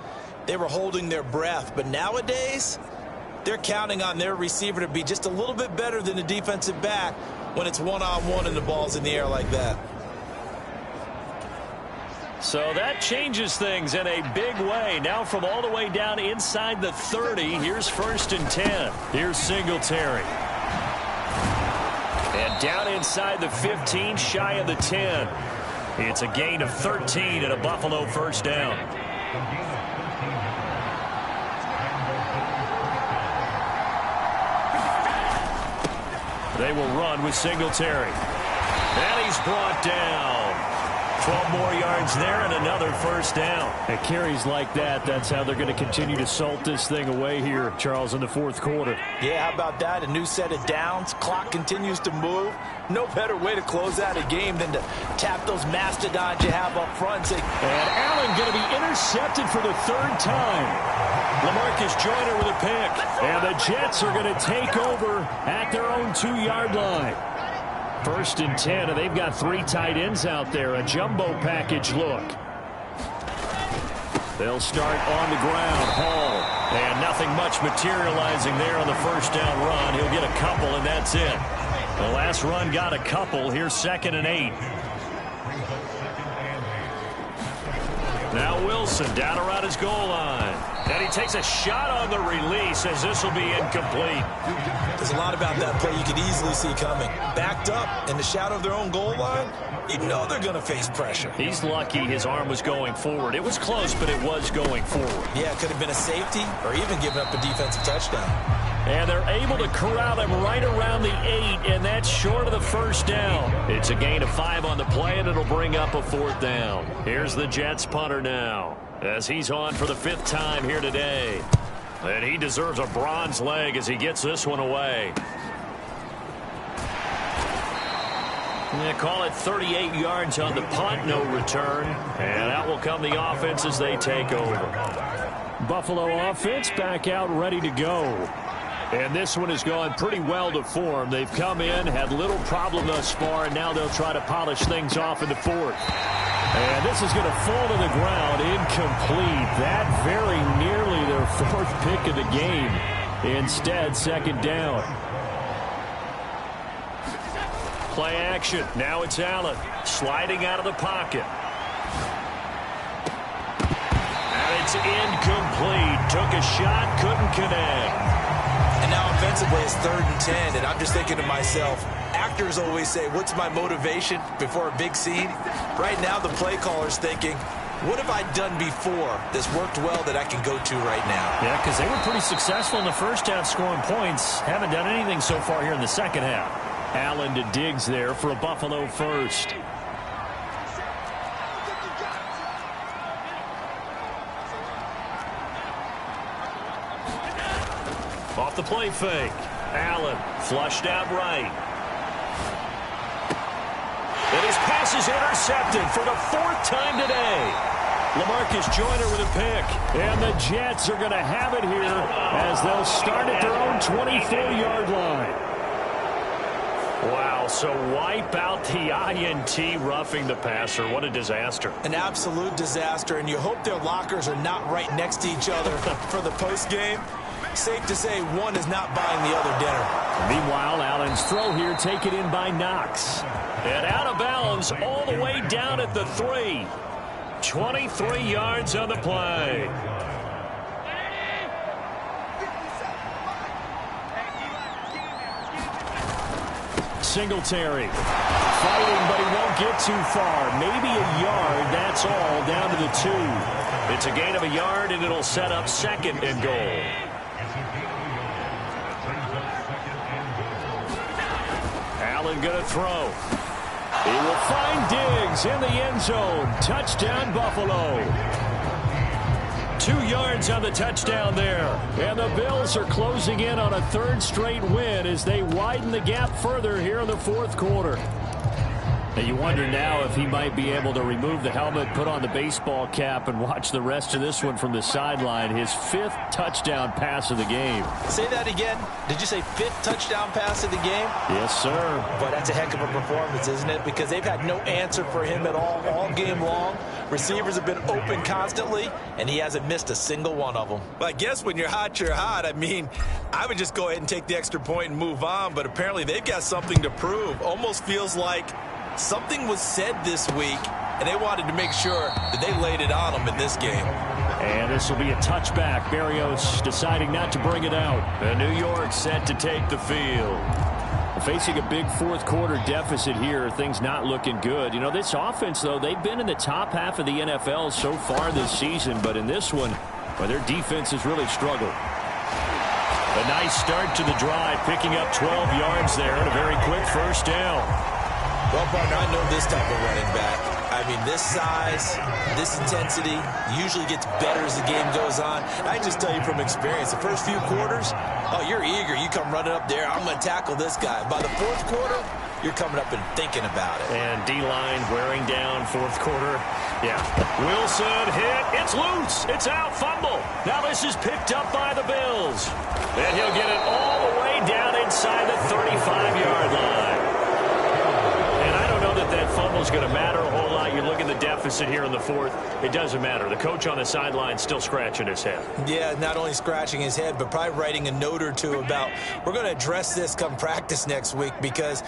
They were holding their breath. But nowadays, they're counting on their receiver to be just a little bit better than the defensive back when it's one-on-one and the ball's in the air like that. So that changes things in a big way. Now from all the way down inside the 30, here's 1st and 10. Here's Singletary. And down inside the 15, shy of the 10. It's a gain of 13 and a Buffalo first down. They will run with Singletary. And he's brought down. 12 more yards there and another first down. At carries like that, that's how they're going to continue to salt this thing away here, Charles, in the fourth quarter. Yeah, how about that? A new set of downs. Clock continues to move. No better way to close out a game than to tap those mastodons you have up front and say, and Allen going to be intercepted for the third time. LaMarcus Joyner with a pick. And the Jets are going to take over at their own 2-yard line. 1st and 10, and they've got 3 tight ends out there. A jumbo package look. They'll start on the ground. Hall. And nothing much materializing there on the first down run. He'll get a couple, and that's it. The last run got a couple. Here's 2nd and 8. Now Wilson down around his goal line. And he takes a shot on the release as this will be incomplete. There's a lot about that play you could easily see coming. Backed up in the shadow of their own goal line, you know they're going to face pressure. He's lucky his arm was going forward. It was close, but it was going forward. Yeah, it could have been a safety or even given up a defensive touchdown. And they're able to corral him right around the 8, and that's short of the first down. It's a gain of 5 on the play, and it'll bring up a 4th down. Here's the Jets punter now, as he's on for the 5th time here today. And he deserves a bronze leg as he gets this one away. They call it 38 yards on the punt, no return. And out will come the offense as they take over. Buffalo offense back out ready to go. And this one has gone pretty well to form. They've come in, had little problem thus far, and now they'll try to polish things off in the 4th. And this is going to fall to the ground, incomplete. That very nearly their 4th pick of the game. Instead, 2nd down. Play action. Now it's Allen sliding out of the pocket. And it's incomplete. Took a shot, couldn't connect. And now offensively it's 3rd and 10, and I'm just thinking to myself, actors always say, what's my motivation before a big scene? Right now the play caller's thinking, What have I done before that's worked well that I can go to right now? Yeah, because they were pretty successful in the first half scoring points. Haven't done anything so far here in the second half. Allen to Diggs there for a Buffalo first. Off the play fake. Allen flushed out right. And his pass is intercepted for the 4th time today. LaMarcus Joyner with a pick. And the Jets are going to have it here as they'll start at their own 24-yard line. Wow, so wipe out the INT, roughing the passer. What a disaster. An absolute disaster, and you hope their lockers are not right next to each other for the postgame. Safe to say one is not buying the other dinner. Meanwhile, Allen's throw here taken in by Knox. And out of bounds all the way down at the 3. 23 yards on the play. Singletary fighting, but he won't get too far. Maybe a yard, that's all, down to the 2. It's a gain of a yard, and it'll set up 2nd and goal. Allen going to throw. He will find Diggs in the end zone. Touchdown, Buffalo. 2 yards on the touchdown there. And the Bills are closing in on a 3rd straight win as they widen the gap further here in the 4th quarter. Now you wonder now if he might be able to remove the helmet, put on the baseball cap, and watch the rest of this one from the sideline. His 5th touchdown pass of the game. Say that again. Did you say 5th touchdown pass of the game? Yes, sir. Boy, that's a heck of a performance, isn't it? Because they've had no answer for him at all game long. Receivers have been open constantly, and he hasn't missed a single one of them. Well, I guess when you're hot, you're hot. I mean, I would just go ahead and take the extra point and move on, but apparently they've got something to prove. Almost feels like something was said this week, and they wanted to make sure that they laid it on them in this game. And this will be a touchback. Berrios deciding not to bring it out. And New York set to take the field. Facing a big 4th quarter deficit here, things not looking good. You know, this offense, though, they've been in the top half of the NFL so far this season, but in this one, well, their defense has really struggled. A nice start to the drive, picking up 12 yards there and a very quick first down. Well, partner, I know this type of running back. I mean, this size, this intensity usually gets better as the game goes on. I just tell you from experience, the first few quarters, oh, you're eager. You come running up there, I'm going to tackle this guy. By the 4th quarter, you're coming up and thinking about it. And D-line wearing down 4th quarter. Yeah. Wilson hit. It's loose. It's out. Fumble. Now this is picked up by the Bills. And he'll get it all the way down inside the 35-yard line. That fumble's going to matter a whole lot. You look at the deficit here in the 4th. It doesn't matter. The coach on the sideline still scratching his head. Yeah, not only scratching his head, but probably writing a note or two about we're going to address this come practice next week because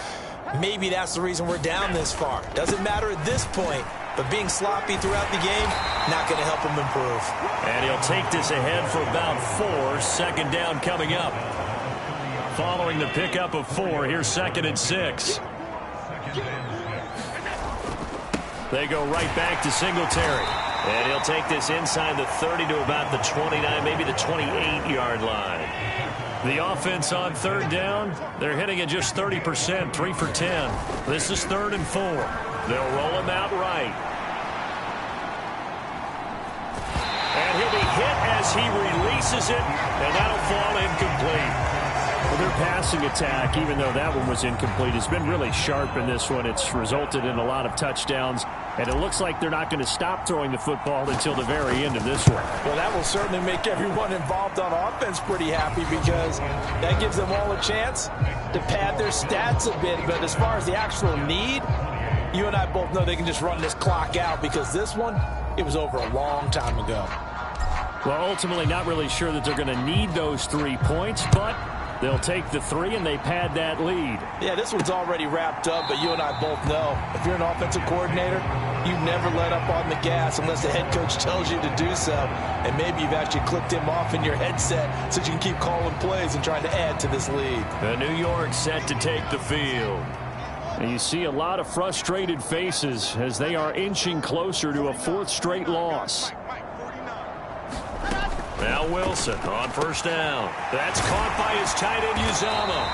maybe that's the reason we're down this far. Doesn't matter at this point, but being sloppy throughout the game, not going to help him improve. And he'll take this ahead for about 4. 2nd down coming up. Following the pickup of 4, here's 2nd and 6. They go right back to Singletary. And he'll take this inside the 30 to about the 29, maybe the 28-yard line. The offense on 3rd down, they're hitting at just 30%, 3 for 10. This is 3rd and 4. They'll roll him out right. And he'll be hit as he releases it, and that'll fall incomplete. Well, their passing attack, even though that one was incomplete, has been really sharp in this one. It's resulted in a lot of touchdowns, and it looks like they're not going to stop throwing the football until the very end of this one. Well, that will certainly make everyone involved on offense pretty happy because that gives them all a chance to pad their stats a bit. But as far as the actual need, you and I both know they can just run this clock out because this one, it was over a long time ago. Well, ultimately not really sure that they're going to need those 3 points, but they'll take the 3 and they pad that lead. Yeah, this one's already wrapped up, but you and I both know if you're an offensive coordinator, you never let up on the gas unless the head coach tells you to do so. And maybe you've actually clicked him off in your headset so you can keep calling plays and trying to add to this lead. The New York set to take the field. And you see a lot of frustrated faces as they are inching closer to a 4th straight loss. Now Wilson on first down. That's caught by his tight end, Uzama.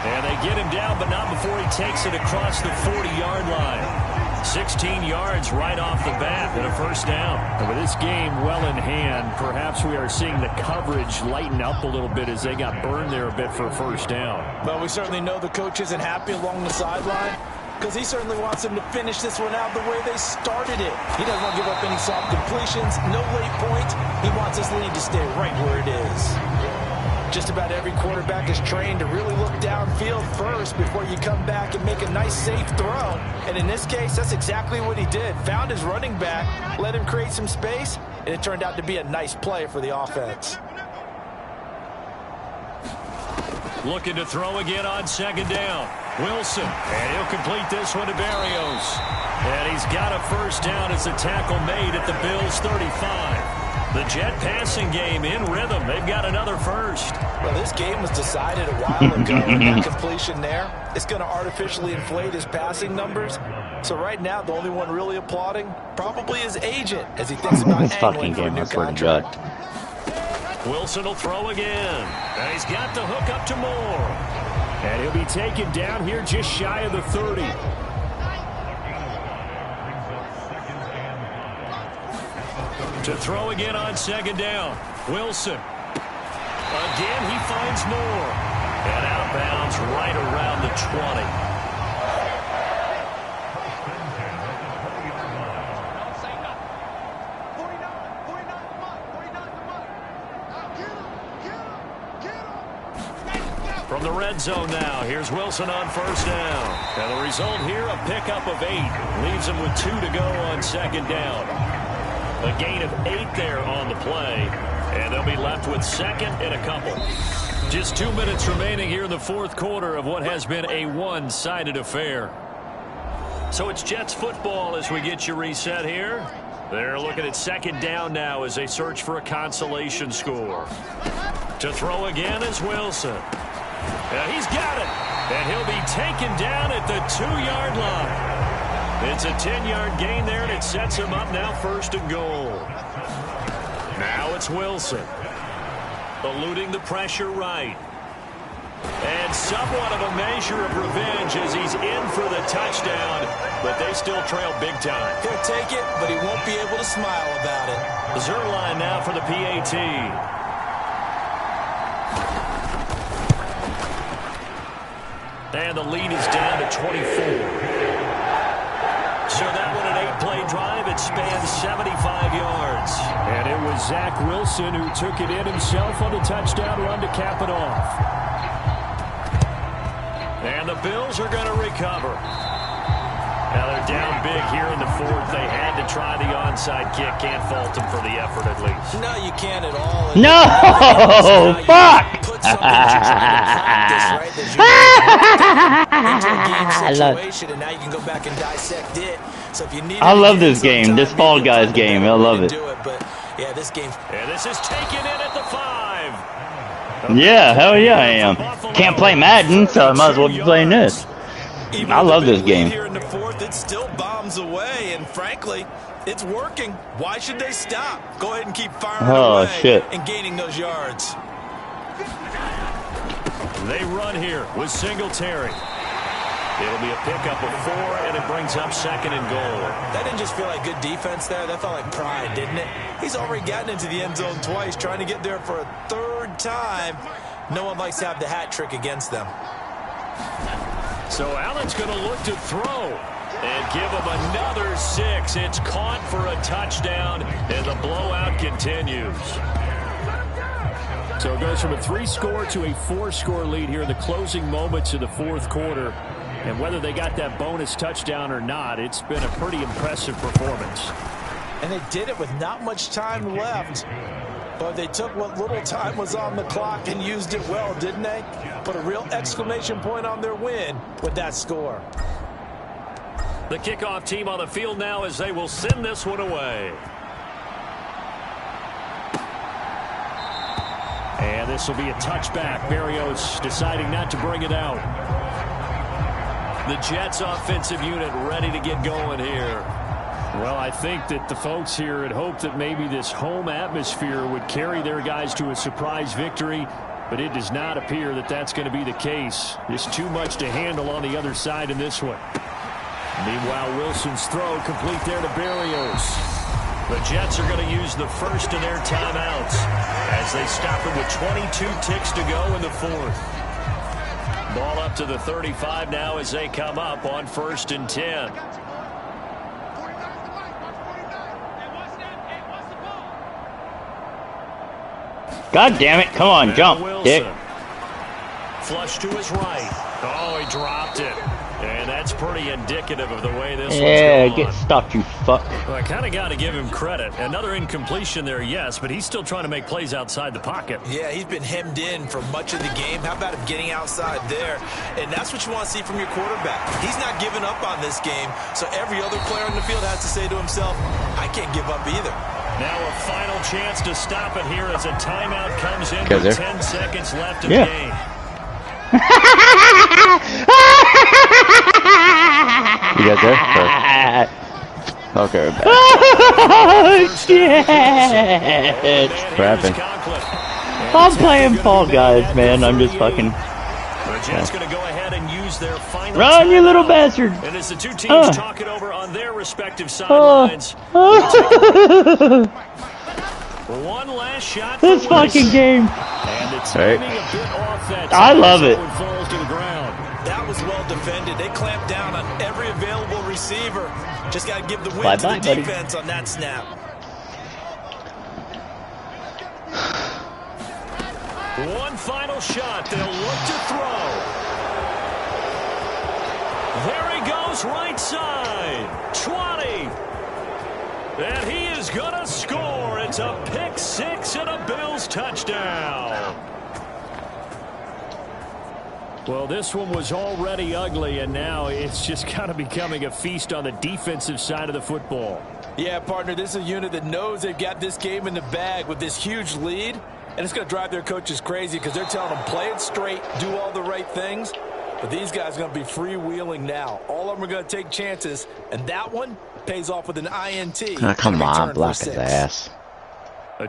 And they get him down, but not before he takes it across the 40-yard line. 16 yards right off the bat and a first down. And with this game well in hand, perhaps we are seeing the coverage lighten up a little bit as they got burned there a bit for a first down. But we certainly know the coach isn't happy along the sideline because he certainly wants them to finish this one out the way they started it. He doesn't want to give up any soft completions, no late points. He wants his lead to stay right where it is. Just about every quarterback is trained to really look downfield first before you come back and make a nice, safe throw. And in this case, that's exactly what he did. Found his running back, let him create some space, and it turned out to be a nice play for the offense. Looking to throw again on second down. Wilson, and he'll complete this one to Berrios. And he's got a first down as a tackle made at the Bills' 35. The Jet passing game in rhythm. They've got another first. Well, this game was decided a while ago, and that completion there, it's going to artificially inflate his passing numbers. So right now, the only one really applauding probably his agent as he thinks about This angling fucking for a game, new I swear to contract. God. Wilson will throw again. And he's got the hook up to Moore. And he'll be taken down here just shy of the 30. To throw again on second down. Wilson. Again, he finds Moore. And out of bounds right around the 20. From the red zone now, here's Wilson on first down. And the result here, a pickup of 8. Leaves him with 2 to go on second down. A gain of 8 there on the play. And they'll be left with second and a couple. Just 2 minutes remaining here in the 4th quarter of what has been a one-sided affair. So it's Jets football as we get you reset here. They're looking at second down now as they search for a consolation score. To throw again is Wilson. He's got it. And he'll be taken down at the 2-yard line. It's a 10-yard gain there, and it sets him up now first and goal. Now it's Wilson. Eluding the pressure right. And somewhat of a measure of revenge as he's in for the touchdown, but they still trail big time. He'll take it, but he won't be able to smile about it. Zerline now for the PAT. And the lead is down to 24. So that one an 8-play drive. It spans 75 yards. And it was Zach Wilson who took it in himself on the touchdown run to cap it off. And the Bills are going to recover. Now they're down big here in the 4th. They had to try the onside kick. Can't fault them for the effort at least. No, you can't at all. No! Fuck! Put something you're trying to practice, right? Into a game situation, and now you can go back and dissect it. So if you need, I love this game. This Fall Guys game. I love it. Do it, but yeah, this game. And this is taken in at the 5. Yeah, hell yeah, I am. Can't play Madden, so I might as well be playing this. Even I love this lead game. Here in the 4th, it still bombs away, and frankly, it's working. Why should they stop? Go ahead and keep firing away shit. and gaining those yards. They run here with Singletary. It'll be a pickup of 4, and it brings up second and goal. That didn't just feel like good defense there. That felt like pride, didn't it? He's already gotten into the end zone twice, trying to get there for a 3rd time. No one likes to have the hat trick against them. So Allen's going to look to throw and give him another 6. It's caught for a touchdown, and the blowout continues. So it goes from a 3-score to a 4-score lead here in the closing moments of the 4th quarter. And whether they got that bonus touchdown or not, it's been a pretty impressive performance. And they did it with not much time left. But they took what little time was on the clock and used it well, didn't they? Put a real exclamation point on their win with that score. The kickoff team on the field now as they will send this one away. And this will be a touchback. Berrios deciding not to bring it out. The Jets offensive unit ready to get going here. Well, I think that the folks here had hoped that maybe this home atmosphere would carry their guys to a surprise victory, but it does not appear that that's going to be the case. There's too much to handle on the other side in this one. Meanwhile, Wilson's throw complete there to Berrios. The Jets are going to use the first of their timeouts as they stop it with 22 ticks to go in the fourth. Ball up to the 35 now as they come up on 1st and 10. God damn it. Come on, jump, Dick. Flush to his right. Oh, he dropped it. And that's pretty indicative of the way this one's Yeah, going. get stuck, you fuck. Well, I kind of got to give him credit. Another incompletion there, yes, but he's still trying to make plays outside the pocket. Yeah, he's been hemmed in for much of the game. How about him getting outside there? And that's what you want to see from your quarterback. He's not giving up on this game, so every other player on the field has to say to himself, I can't give up either. Now a final chance to stop it here as a timeout comes in with 10 seconds left in the game. You guys there? Okay, we're back. Oh, shit! What happened? I'm playing Fall Guys, man. I'm just fucking... The Jets going to go ahead and use their final Run, timeout. you little bastard! And as the two teams talk it over on their respective sidelines. One last shot. This fucking game. And it's a bit off that I love it. falls to the ground. That was well defended. They clamped down on every available receiver. Just got to give the win to the Buddy. defense on that snap. One final shot. They'll look to throw. There he goes, right side. 20. And he is going to score. It's a pick six and a Bills touchdown. Well, this one was already ugly, and now it's just kind of becoming a feast on the defensive side of the football. Yeah, partner, this is a unit that knows they've got this game in the bag with this huge lead, and it's going to drive their coaches crazy because they're telling them play it straight, do all the right things. But these guys are going to be freewheeling now. All of them are going to take chances, and that one pays off with an INT. Oh, come on, block his ass.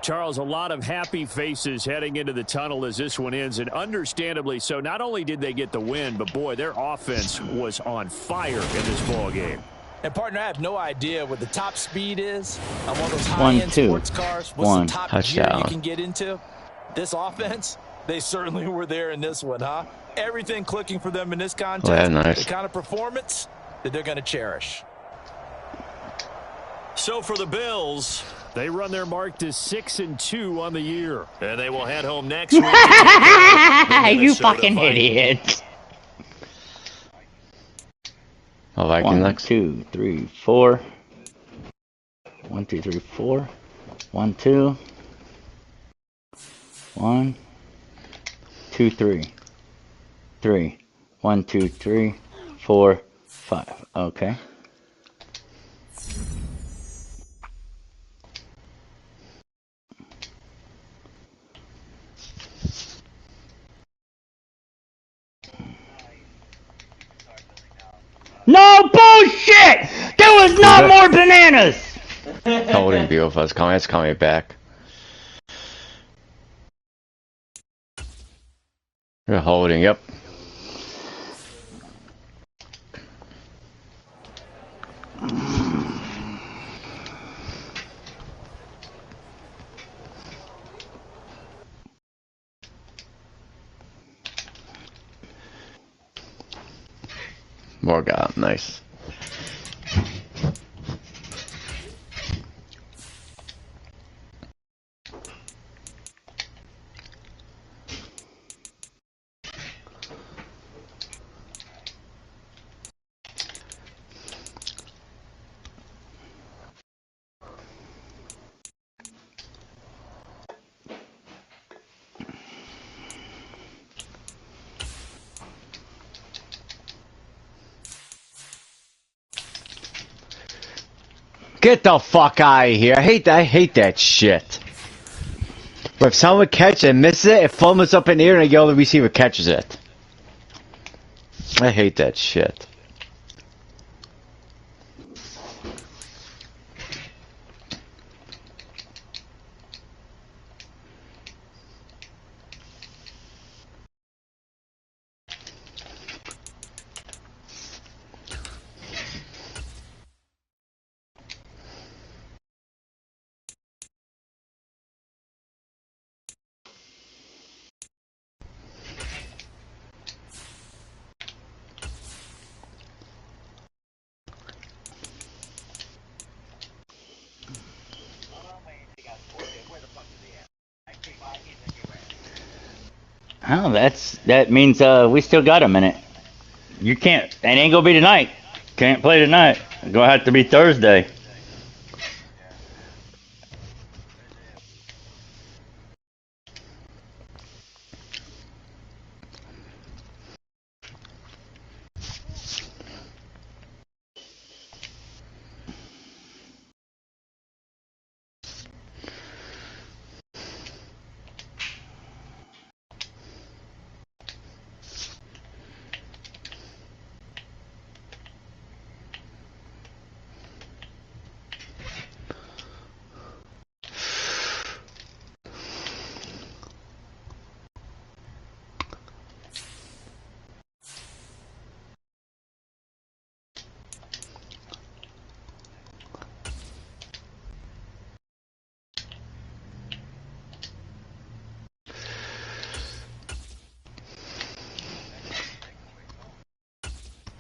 Charles, a lot of happy faces heading into the tunnel as this one ends, and understandably so. Not only did they get the win, but boy, their offense was on fire in this ball game. And partner, I have no idea what the top speed is on one of those high-end 1-2. sports cars. What's the top gear Touchdown. you can get into? This offense, they certainly were there in this one, huh? Everything clicking for them in this contest. Yeah, nice. The kind of performance that they're going to cherish. So for the Bills, They run their mark to 6-2 on the year. and they will head home next week. To You fucking idiot. Oh, Viking 1, next. 2, 3, 4. 1, 2, 3, 4. 1, 2. 1, 2, 3. 3. 1, 2, 3, 4, 5. Okay. No bullshit! There was not more bananas! Holding BFS coming. It's coming back. You're holding. Yep. More got nice. Get the fuck out of here. I hate that shit. Where if someone catches it and misses it, it fumbles up in the air and the other receiver catches it. I hate that shit. Oh, that means we still got a minute. You can't. It ain't gonna be tonight. Can't play tonight. It's gonna have to be Thursday.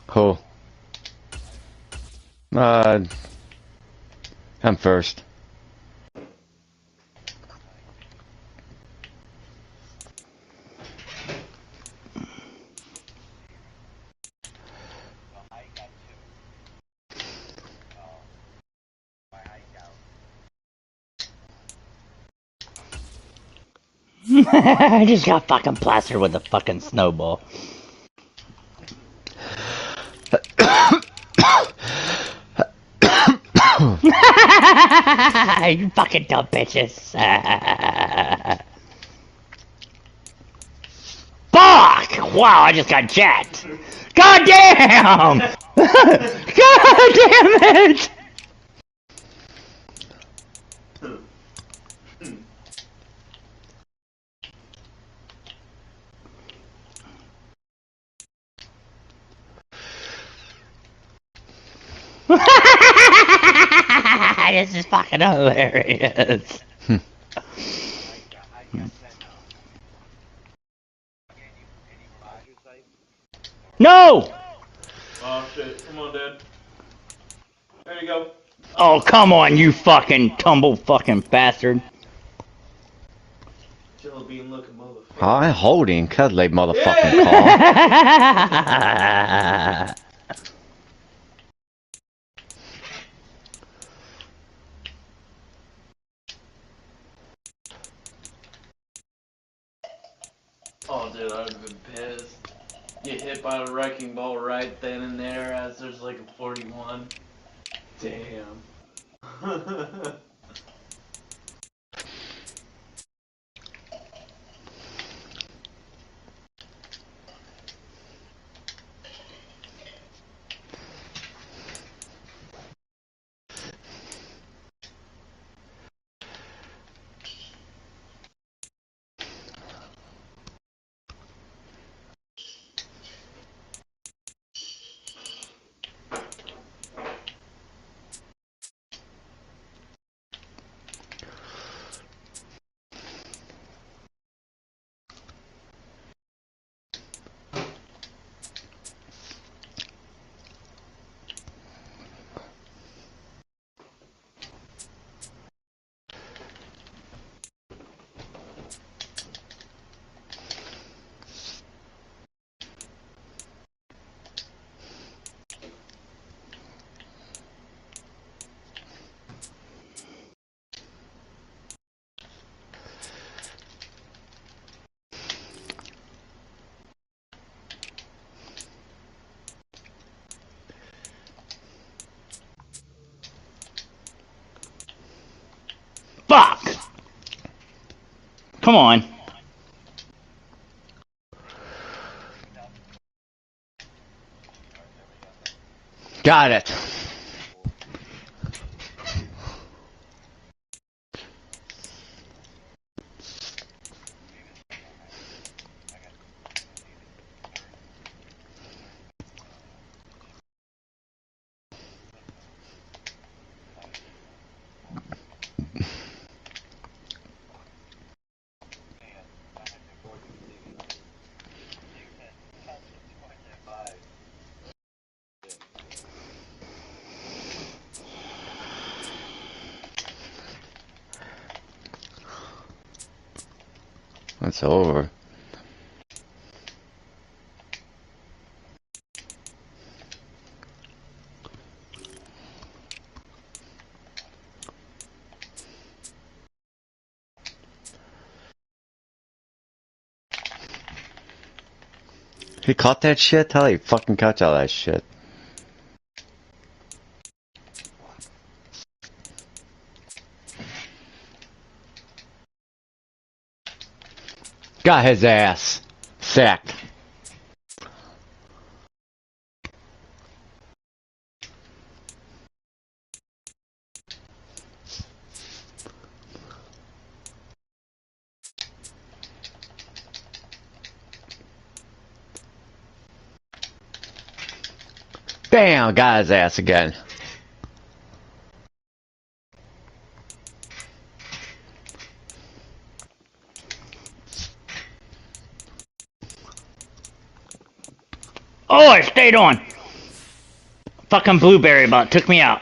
Who? I'm first. I just got fucking plastered with a fucking snowball. You fucking dumb bitches. Fuck! Wow, I just got jacked. God damn! God damn it! This is fucking hilarious. No! Oh shit! Come on, Dad. There you go. Oh, come on, you fucking tumble fucking bastard. Jello bean looking motherfucker. Hi, holding cuddly motherfucking call. Oh, dude, I'd have been pissed. Get hit by a wrecking ball right then and there as there's like a 41. Damn. Fuck! Come on. Got it. It's over. He caught that shit? How did he fucking catch all that shit? Got his ass. Sacked. Bam! Got his ass again. Oh, I stayed on. Fucking blueberry butt took me out.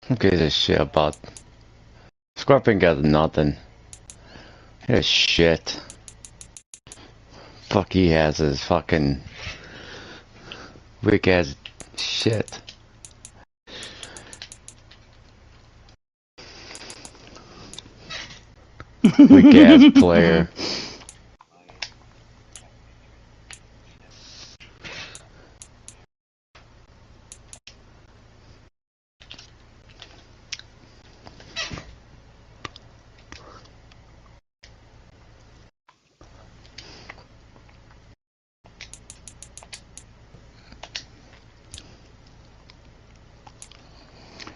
Who gives a shit about... Scorpion got nothing. His shit. Fuck, he has his fucking... weak ass shit. Weak ass player.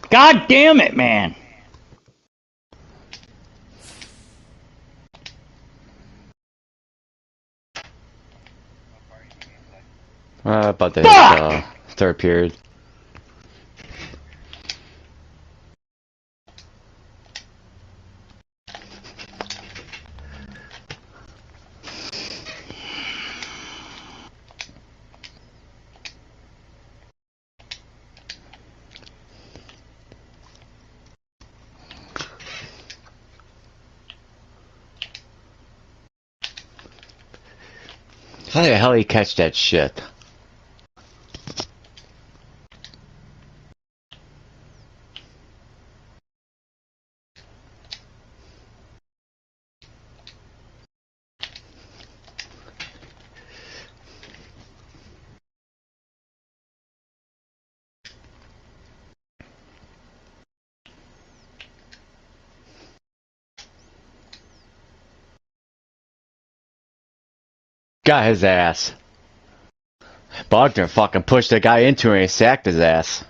God damn it, man. About the third period. How the hell he catch that shit? Got his ass. Bogdan fucking pushed the guy into it and sacked his ass.